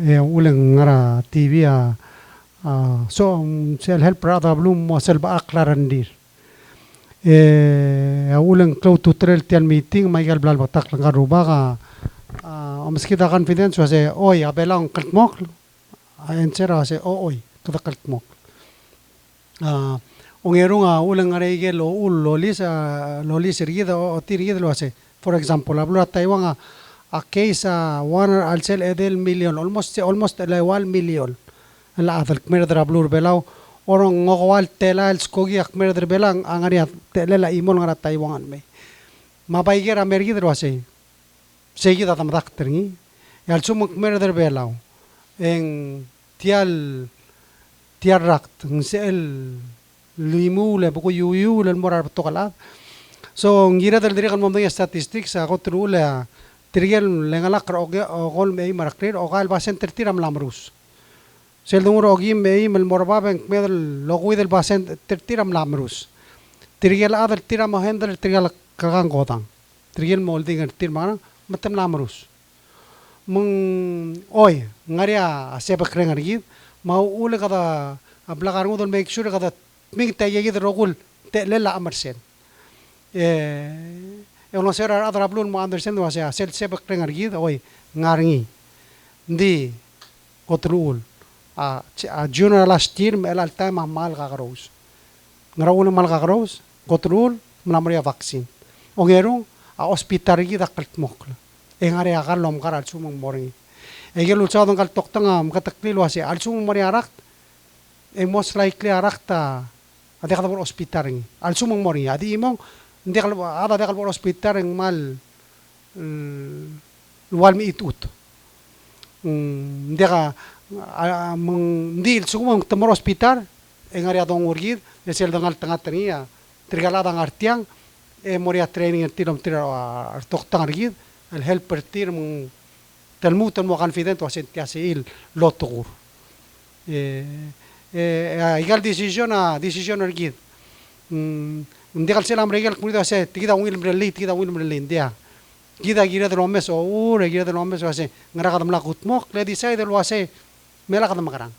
[SPEAKER 4] Ulang ngara TV so sel help rada blum mo sel ba aklarandir. Ulang cloud to trail tial meeting Michael Blal batak lang karuba ka maski da confidence wase oy abelang kaltmok answer ase oy kadakalt mo ongero nga ulang arege lo lolis rigida o tirigida lo ase for example hablo Taiwan a case one alsel edel million almost 1 million la adal kmerder blur belau orong ngowal tela el skogi akmerder belang angaria telela imol ngara Taiwan me mabaigera mergida lo ase seguida tamadak tringi al sumuk merder belau en tial rakt sel limu le buku yuyu le morar tokalat so ngira del dirikan momdong statistics ako trula tirgel lengalak roge ogol mei marakrir ogal basen tertiram lamrus sel dungur ogi mei mel morbaben medel logui del basen tertiram lamrus tirgel adal tiram hendel tirgel kagang godang tirgel molding tirmana matem lamrus oy ngaria sebak rengargid mau ule kada ablakar ngudon make sure kada mig tayegid rogul te lela amarsen ono sera adra blun mo understand wa sel sebak rengargid oy ngarngi ndi kotrul a junior last year melal time mal kakaros ngarawul mal kakaros kotrul mnamria vaccine ongero a hospital gid akaltmok engare akal lom karal sumong moring egel utsaw kal toktanga makatakli wase al sumong mori arak most likely arakta ade kada por hospital ngi al sumong mori adi imong ndi kal ada de kal por hospital ng mal wal mi itut ndi ka ndi sumong temor hospital engare adong urgid esel dangal tanga tania trigala dang artiang moria training tilom tira toktang argid el helper tir mong talmutan mo confident wasen tiasil lotogur igal decision ergid hindi kal sila regal kung dito se tigida will mreli dia gida gira de lomes o gira de lomes wase ngara kadam lakut mok le decide wase mela kadam makarang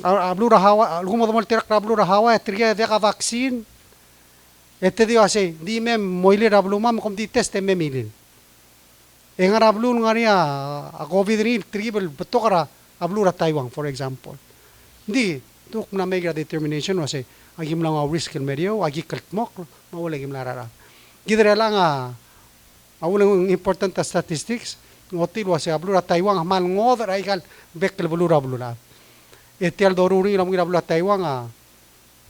[SPEAKER 4] ablu rahawa lumo domol tirak ablu rahawa triga de ka vaccine ete di wase di mem moile ablu mam kom di test memilin engara ablun ngaria a COVID rin triple betokara ablura Taiwan for example. Di tuk na mega determination wase agim lang a risk el medio agi kaltmok mawala gim larara. Gidre lang ulang important statistics ngotil wase ablura Taiwan mal ngod raigal bekel blura blura. Etial doruri lam gira blura Taiwan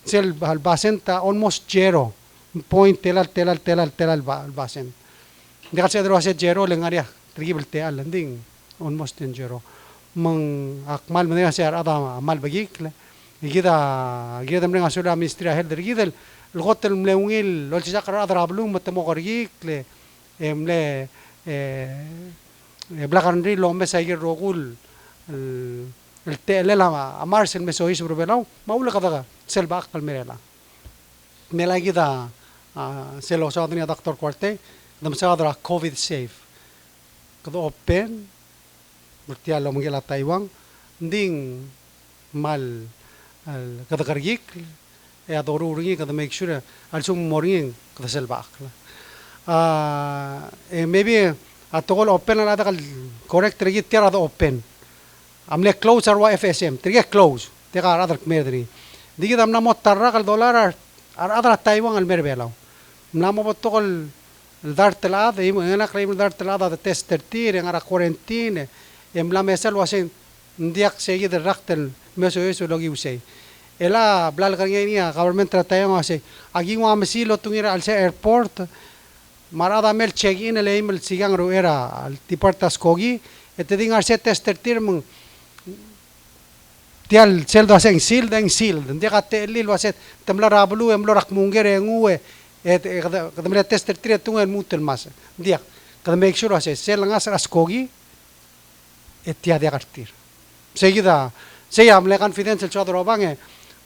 [SPEAKER 4] sel bal basenta almost 0 point telal basen. Hindi kasi dero sa zero lengaria triple teal landing almost in zero mang akmal man sa ada mal bagik gida mrenga sura ministry health gida الغوت الملونيل لو تجاك رادر أبلون متموقريك ل بلاغرندري لو مساير رجول التقللا مارس المسويس بربلاو ما أقول كذا سلبا أقل مريلا Melagi da selo sa ni Dr. Quarte, dam sa da COVID safe. Kado open, bertialo mengila Taiwan, ding mal kada kargik, adoro ringi kada make sure alsum moring kada selbak. Maybe atogol open na da correct rigi tira da open. Amle close arwa FSM, trige close, tega other medri. Digi dam namo tarra kal dollar ar other Taiwan al merbelaw. Namo botokol dar telada, ina claim dar telada da test 13 ngara quarantine, la mesel wasin ndiak segi de raktel meso eso logi usay. Ela blal kanya government tratayo wase agi wa mesilo tungira al airport marada mel check-in le email sigang ro era al tipartas kogi eteding ar se test 13 mung tial seldo aseng sil ndi ka telil waset temla rablu emlo rak mungere nguwe kadamle test 13 tungen mutel mas dia kada make sure ase sel ngas askogi etia de kartir seguida se amle confidential chodro bange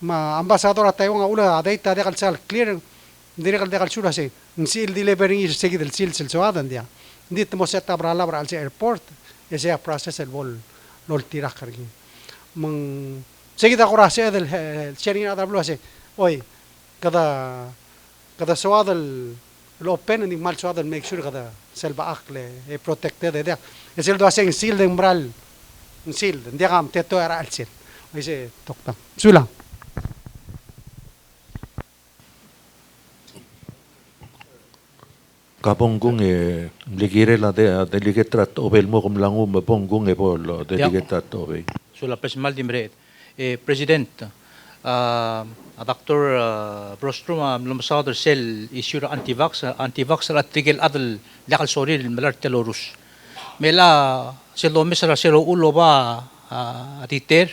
[SPEAKER 4] ma ambasador a Taiwan ula adaita de kalsal clear dire kal de kalsura se nsil delivering seguida el sil sel soadan dia dit mo seta brala bral se airport ese process el vol lol tira kargi mong seguida korase del sharing ada blu ase oi kada soad el open and mal soad make sure kada selva akle e protected de es el do ase sil de umbral sil de gam teto era al sil ese tokta sula
[SPEAKER 1] Kaponggung ligire la de ligetrat obel mo kum langu maponggung polo de ligetrat obel.
[SPEAKER 10] Sulla President Dimret, President, Dr. Bronstrom lumasader sel issue anti-vax at tigil adal lakal soril melar telorus. Mela selo misra selo ulo ba atiter,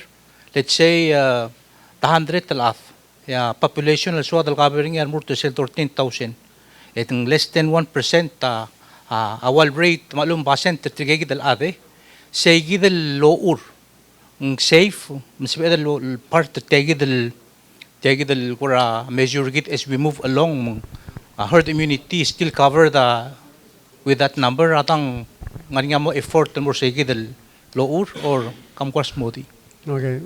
[SPEAKER 10] let's say 100 alaf. Ya population al suad al covering yan murto sel 13,000. Itong less than 1% awal rate malum basen tertigig dal ade, say dal lour. Safe, masibeda part tegid el kura measure git as we move along. Herd immunity still cover with that number. Atang ngani mo effort mo segid el lour or kamkwas modi.
[SPEAKER 4] Okay,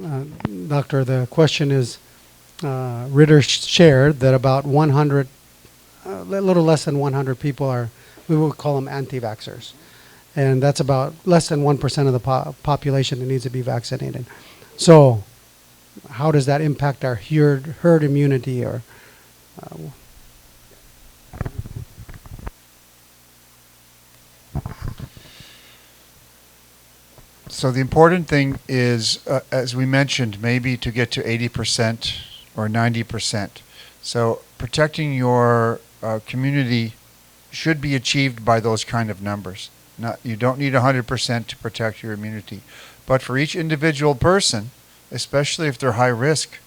[SPEAKER 4] Doctor, the question is, Ritter shared that about 100, a little less than 100 people are, we would call them anti-vaxxers. And that's about less than 1% of the population that needs to be vaccinated. So how does that impact our herd immunity? Or
[SPEAKER 5] So the important thing is, as we mentioned, maybe to get to 80% or 90%. So protecting your community should be achieved by those kind of numbers. You don't need 100% to protect your immunity. But for each individual person, especially if they're high risk,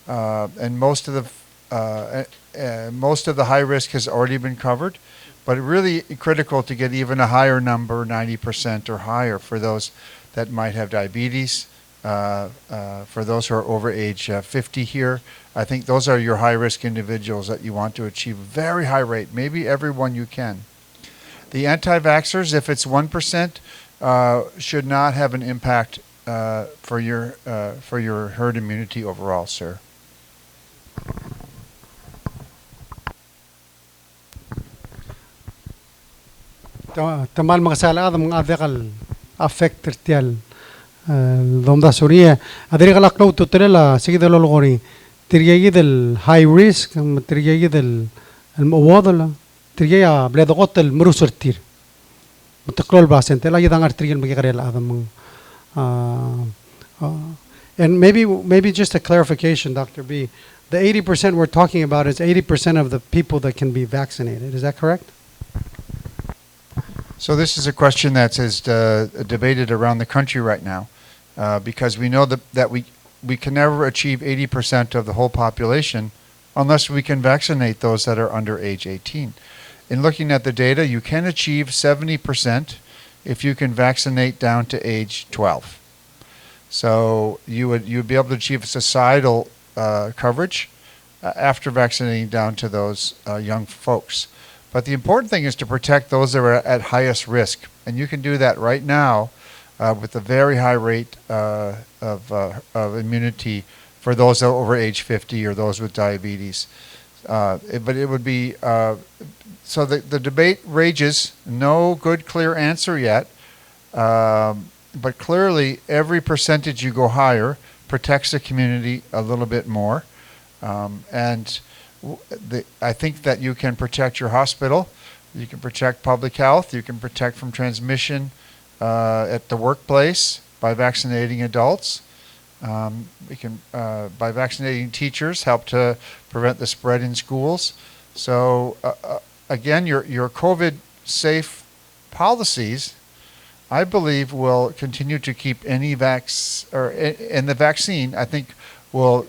[SPEAKER 5] and most of the high risk has already been covered, but really critical to get even a higher number, 90% or higher, for those that might have diabetes, for those who are over age 50 here. I think those are your high risk individuals that you want to achieve a very high rate, maybe everyone you can. The anti-vaxxers, if it's 1%, should not have an impact for your herd immunity overall, sir.
[SPEAKER 4] Tamal mga sala mga adekal affect tertial domda suria adekal aklo tutrela sige de lolgori tiriyagi del high risk tiriyagi del الموادلة ترجع بلاد قتل مروسر تير متقلل باسن تلا يدان ارتريال مغيرل ادم and maybe just a clarification, Dr. B, the 80% we're talking about is 80% of the people that can be vaccinated. Is that correct?
[SPEAKER 5] So this is a question that's debated around the country right now, because we know that we can never achieve 80% of the whole population unless we can vaccinate those that are under age 18. In looking at the data, you can achieve 70% if you can vaccinate down to age 12. So you would be able to achieve societal coverage after vaccinating down to those young folks. But the important thing is to protect those that are at highest risk. And you can do that right now with a very high rate of immunity for those over age 50 or those with diabetes. But it would be, so the debate rages, no good clear answer yet. But clearly every percentage you go higher protects the community a little bit more. And I think that you can protect your hospital, you can protect public health, you can protect from transmission at the workplace by vaccinating adults. We can, by vaccinating teachers, help to prevent the spread in schools. So again, your COVID-safe policies, I believe, will continue to keep any and the vaccine, I think, will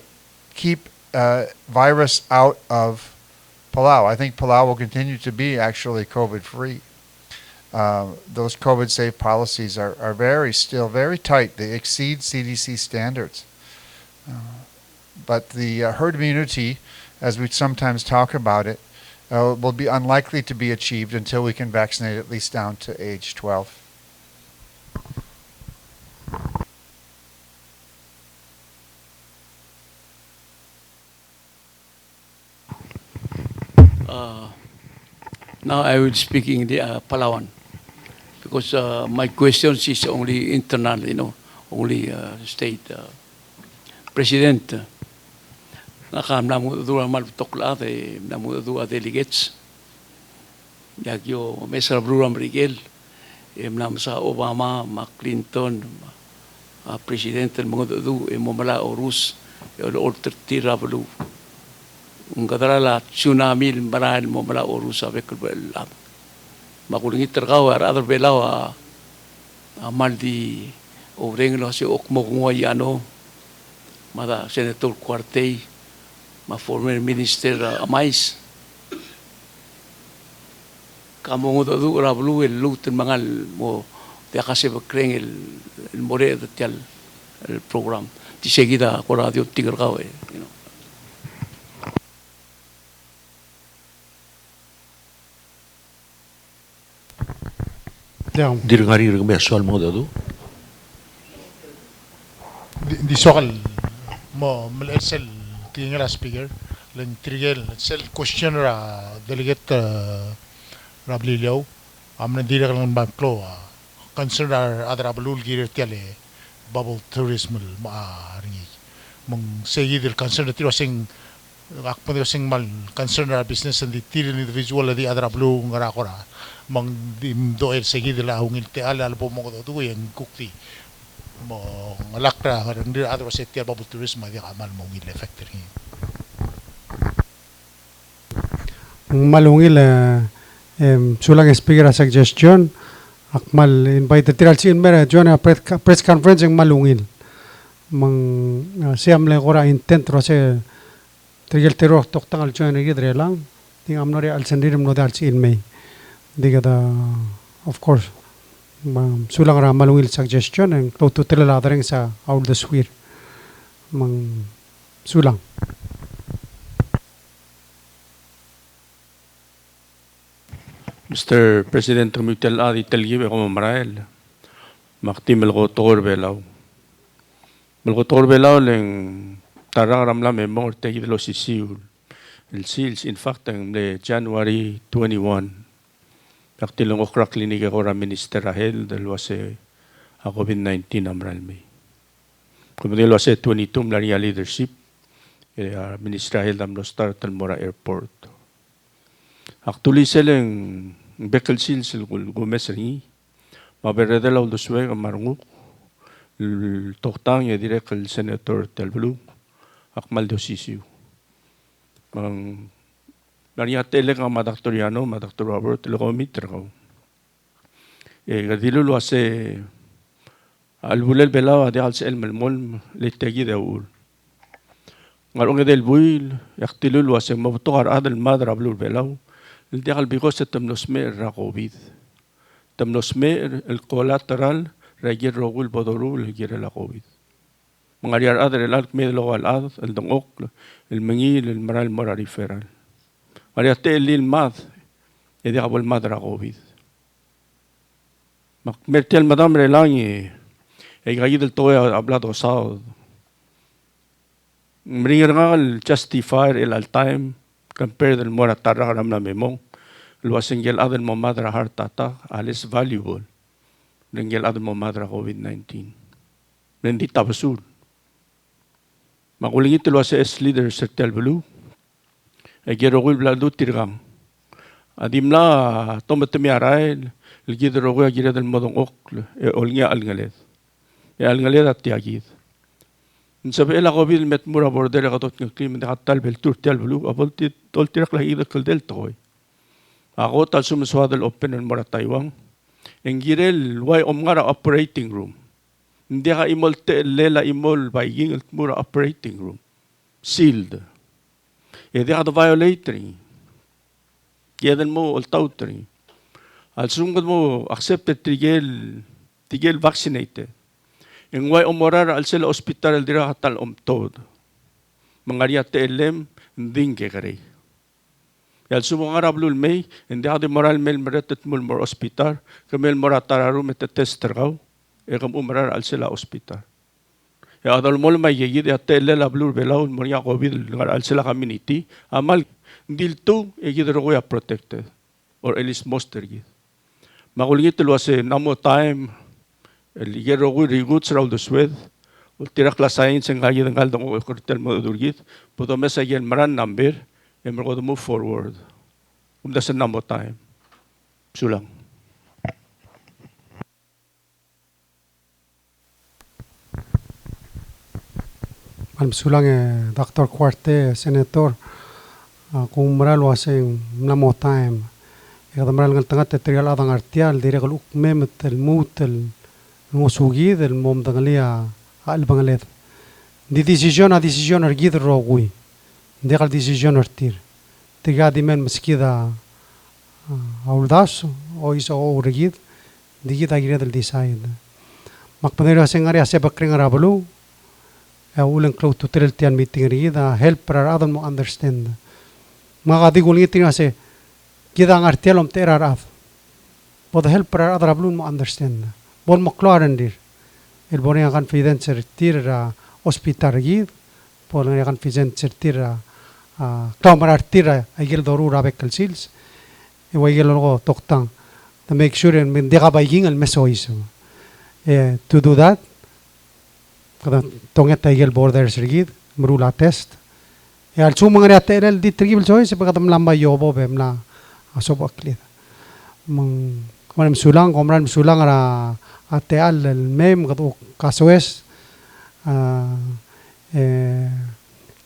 [SPEAKER 5] keep virus out of Palau. I think Palau will continue to be actually COVID-free. Those COVID-safe policies are still very tight. They exceed CDC standards. But the herd immunity, as we sometimes talk about it, will be unlikely to be achieved until we can vaccinate at least down to age 12.
[SPEAKER 2] Now I will speak in the Palawan, because my questions is only internal, only state. President, nakam namu dua mal tokla de namu dua delegates. Yagyo Mr. Bruram Rigel, nam sa Obama, Clinton, President mga du momala orus, order tirabalu. Ungadarala tsunami maral momala orus avekul belam. Makulingi terkau other belaw amal di oreng lo si okmogwayano. Mada Senator Cuartey, ma former Minister Amais. Kamu ngodo du rablu el luten mangal mo de akase bekreng el more de tial el program. Di seguida ko radio tigar kawe,
[SPEAKER 1] Dirngari ring soal mo dadu.
[SPEAKER 17] Di soal mo melsel tingala speaker len trigel sel question ra delegate rablilio amna dira lang banklo concern adra balul gir tiale bubble tourism ma ringi mong seguir el concern tiro sing akpo sing mal concern ra business and the individual di adra blu ngara kora mong do el seguir la ungil te ala albo mo do en kukti mo malakra harang dir adro setia bubble tourism di kamal mo ngil effect ringi
[SPEAKER 4] malungil sulang speaker suggestion akmal invite tiral sin mera join a press conference ng malungil mang siam le ora intent ro se trigel tero toktangal join gidre lang ting amnore al sendirim no dal sin may digada of course sulang ra malungil suggestion ang to tila ring sa all the swear mang sulang.
[SPEAKER 3] Mr. President, tumitel adi telgibe como marael. Makti melgotor belaw. Melgotor belaw leng tarang ramla memor tegi de los sisiul. El SEALs, in fact, en de January 21. Makti lang okra klinika ko ra minister ahel del wase a COVID-19 amral me. Como del wase 22 mlaria leadership. Minister ahel dam los tartal mora airport. Actually, seleng bekal SEALs gumes ringi. Maberedela ulo suweng marunguk. Toktang ya direct el Senator Telblu. Akmal do sisiu. Mang nariate leng ama Dr. Yano, ma Dr. Robert, lo mitra ko. Gadilo lo ase albulel belaw ade al sel melmol le tegi de ul. Ngarong del buil, yaktilo lo ase mabtogar adel madra blul belaw. El día al bigos temnos mer ra COVID. Temnos mer el colateral regier rogul bodoru le quiere la COVID. Mangaryar adar el alk medlo al ad, el don ok, el mengil, el maral mora referral. Maria te el mad, e de abol madra COVID. Mertel madame relangi, e gayid el toy hablado sao. Mringal justifier el al time, compare del mora tarra ramna memong. Lo asengel adel mo madra heart attack, alles valuable. Ringel adel mo madra COVID-19. Nendi tabasul. Makulingit lo asa es leader sa telbulu. E gero gul bladu tirgang. Adimla tomatemi arail, el gidro gua gira del modong ok, e olngia alngaled. E alngaled at tiagid. Nsabi ela COVID met mura border gatot ng klima de hatal bel tur telbulu, abolti tol tirak la ida kal del toy. Ako tal sumuswadal open ng mura Taiwan. En girel way omngara operating room. Hindi ka imol te lela imol baiging el mura operating room. Sealed. E di ka violatory. Yadan mo ultautry. Al sungod mo accepted tigel vaccinated. En way omorar al sila hospital dira hatal omtod. Mangaria te elem nding kare. Yal sumo nga rablul may, hindi ako di moral mel meretet mul mor hospital, kamel moratararu metetester gaw, e kam umrar al sila hospital. Ya adal mol may yeyid ya tele lablul belaw moria COVID ngar al sila community, amal dilto e gidro ko ya protected or at least most gid. Makulingit lo ase namo time el gero ko riguts raw the swed, ultira klasain sing gayid ang galdong ko kortel mo durgit, puto message maran number. And we're going to move forward. That's a number of time. Sulang.
[SPEAKER 4] Malam sulang Dr. Quarte, Senator, kung maralo asing namo time. Kada maral ngal tanga tetrial adang artial, dire kal ukmem tel mutel ngosugid el mom dangalia al bangalet. Di decision argid rogui. Dekal decision artir. Tigadi men maskida auldas o iso o regid. Digit agire del decide. Makpanero sengari ase bakring arabalu. Ulang close to trail tian meeting regid. Help para adan mo understand. Makadigul ngiting ase kita ngartial om terar af. Bod help para arabalu mo understand. Bon mo klaren dir. El bonia confidence tir hospital regid. Bon nga confidence tir Kamar artira agil doru rabek sils e wagil logo toktang to make sure and dega baiging al mesoiso to do that kada tonget agil border sergid mrula test e al sumang ri atel di trigil sois pagkam lamba yobo bemla asob akli mang sulang komran sulang ra ateal el mem kadu kasoes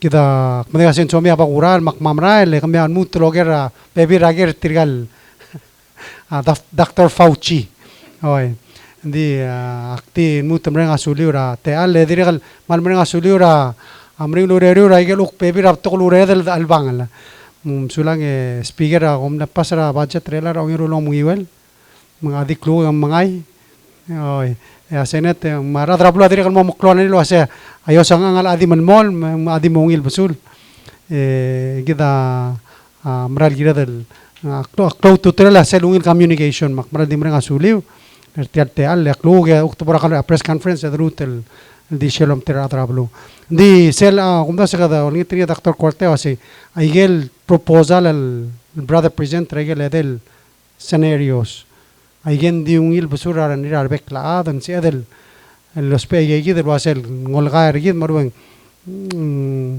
[SPEAKER 4] kita mereka sensomi apa kural mak mamrai le kami anu troger baby rager tirgal Dr. Fauci, oi di akti mut mereka suliura te al le tirgal mal mereka suliura amring lureri rager uk baby rap tokul ureder albangal sulang speaker om na pasara budget trailer ang irulo muiwel mga adiklo ang mangay oi ya senet mara drablo adiri kan mo muklon ni lo ase ayo sanga ngal adi manmol adi mongil besul kita maral gira del klo tutrela selungil communication mak maral di mrenga suliu ertiate al klo ge oktobra kala press conference edrutel di shelom tera drablo di sel kumda se kada oni tri Dr. Quarte ase aigel proposal al brother present regel edel scenarios Again, di ungil basura ran irar bekla dan si adel los pege gid lo asel ngolga gid marwen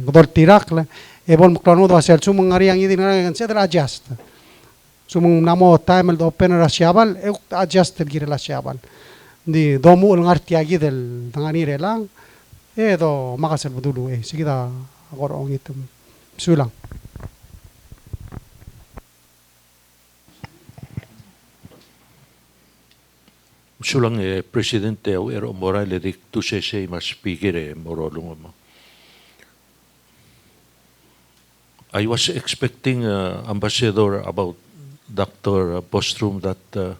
[SPEAKER 4] dor tirak la e bon klano do asel sumang ari ang idin ngan si adel adjust sumang namo time el open ra shabal e adjust el gir la shabal di domu ul ngarti gid el tangani relang e do makasel budulu e sigida agora ong itum sulang
[SPEAKER 1] Sulang Presidente Ero Morale dik tu se mas speaker morolong mo. I was expecting Ambassador about Dr. Bronstrom that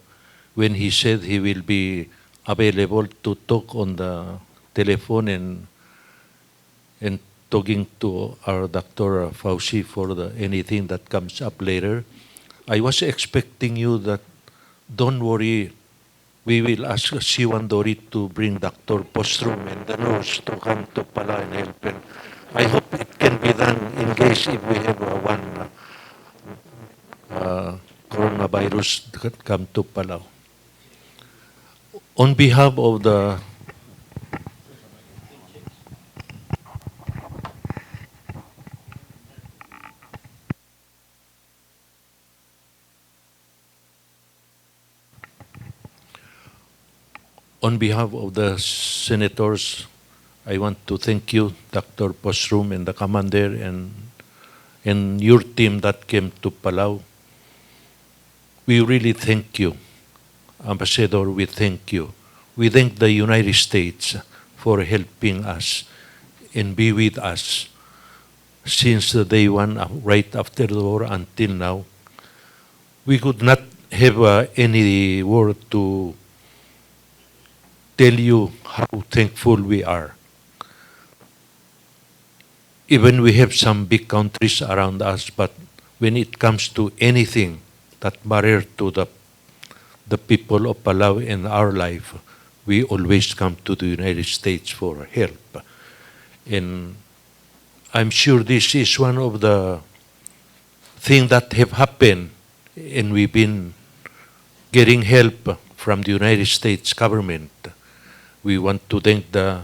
[SPEAKER 1] when he said he will be available to talk on the telephone and and talking to our Dr. Fauci for anything that comes up later. I was expecting you that, don't worry, we will ask C1 Dory to bring Dr. Bronstrom and the nurse to come to Pala and help. And I hope it can be done in case if we have one coronavirus that come to Palau. On behalf of the senators, I want to thank you, Dr. Bronstrom, and the commander, and your team that came to Palau. We really thank you. Ambassador, we thank you. We thank the United States for helping us and be with us since the day one, right after the war until now. We could not have any word to tell you how thankful we are. Even we have some big countries around us, but when it comes to anything that matters to the people of Palau and our life, we always come to the United States for help. And I'm sure this is one of the things that have happened, and we've been getting help from the United States government. We want to thank the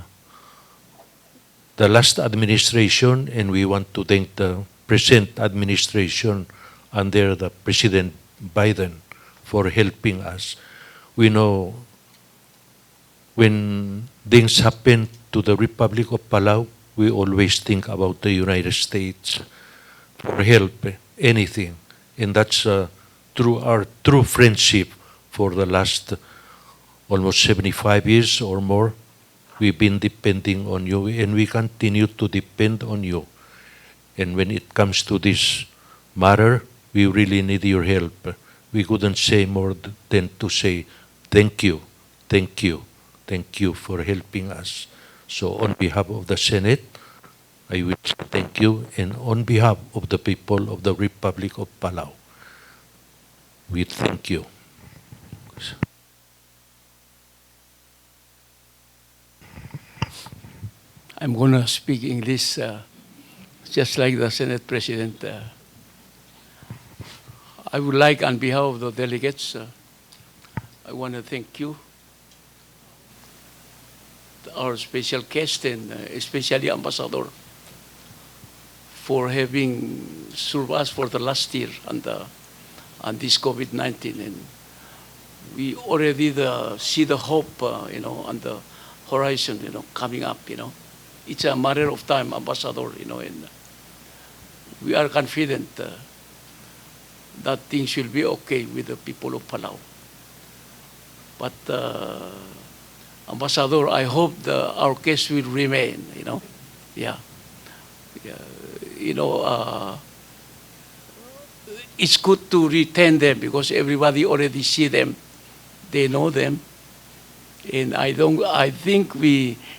[SPEAKER 1] last administration, and we want to thank the present administration under the President Biden for helping us. We know when things happen to the Republic of Palau, we always think about the United States for help, anything. And that's through our true friendship for the last almost 75 years or more. We've been depending on you, and we continue to depend on you. And when it comes to this matter, we really need your help. We couldn't say more than to say thank you, thank you, thank you for helping us. So on behalf of the Senate, I will say thank you, and on behalf of the people of the Republic of Palau, we thank you.
[SPEAKER 2] I'm going to speak English just like the Senate President. I would like, on behalf of the delegates, I want to thank you, our special guest, and especially Ambassador, for having served us for the last year on this COVID-19. And we already see the hope, on the horizon, coming up, It's a matter of time, Ambassador, and we are confident that things will be okay with the people of Palau. But Ambassador, I hope our case will remain, Yeah. It's good to retain them because everybody already see them. They know them. And I think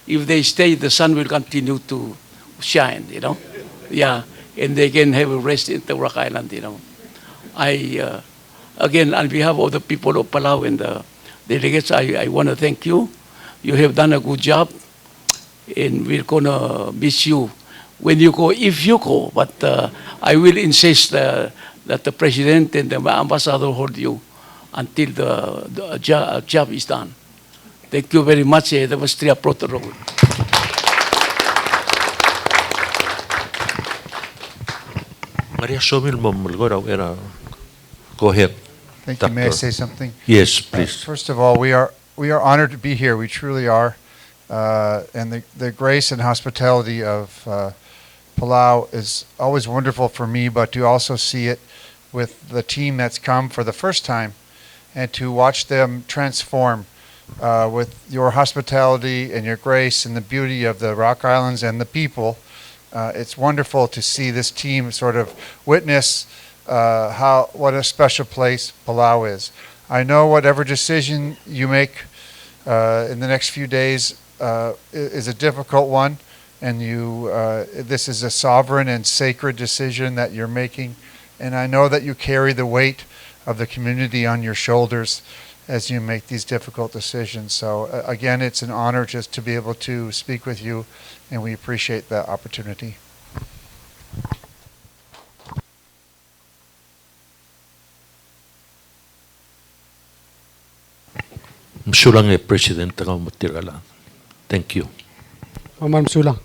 [SPEAKER 2] if they stay, the sun will continue to shine, Yeah. And they can have a rest in the Rock Island, Again, on behalf of the people of Palau and the delegates, I want to thank you. You have done a good job, and we're going to miss you when you go, if you go. But I will insist that the President and the Ambassador hold you until the job is done. Thank you very much. That was Tria Protocol.
[SPEAKER 1] Maria Somil go ahead.
[SPEAKER 5] Thank you. May I say something?
[SPEAKER 1] Yes, please.
[SPEAKER 5] First of all, we are honored to be here. We truly are. And the grace and hospitality of Palau is always wonderful for me, but to also see it with the team that's come for the first time and to watch them transform with your hospitality and your grace and the beauty of the Rock Islands and the people. It's wonderful to see this team sort of witness what a special place Palau is. I know whatever decision you make in the next few days is a difficult one, and this is a sovereign and sacred decision that you're making, and I know that you carry the weight of the community on your shoulders as you make these difficult decisions. So again, it's an honor just to be able to speak with you, and we appreciate the opportunity.
[SPEAKER 1] Msulang President Thank you.
[SPEAKER 4] Ma'am Sula.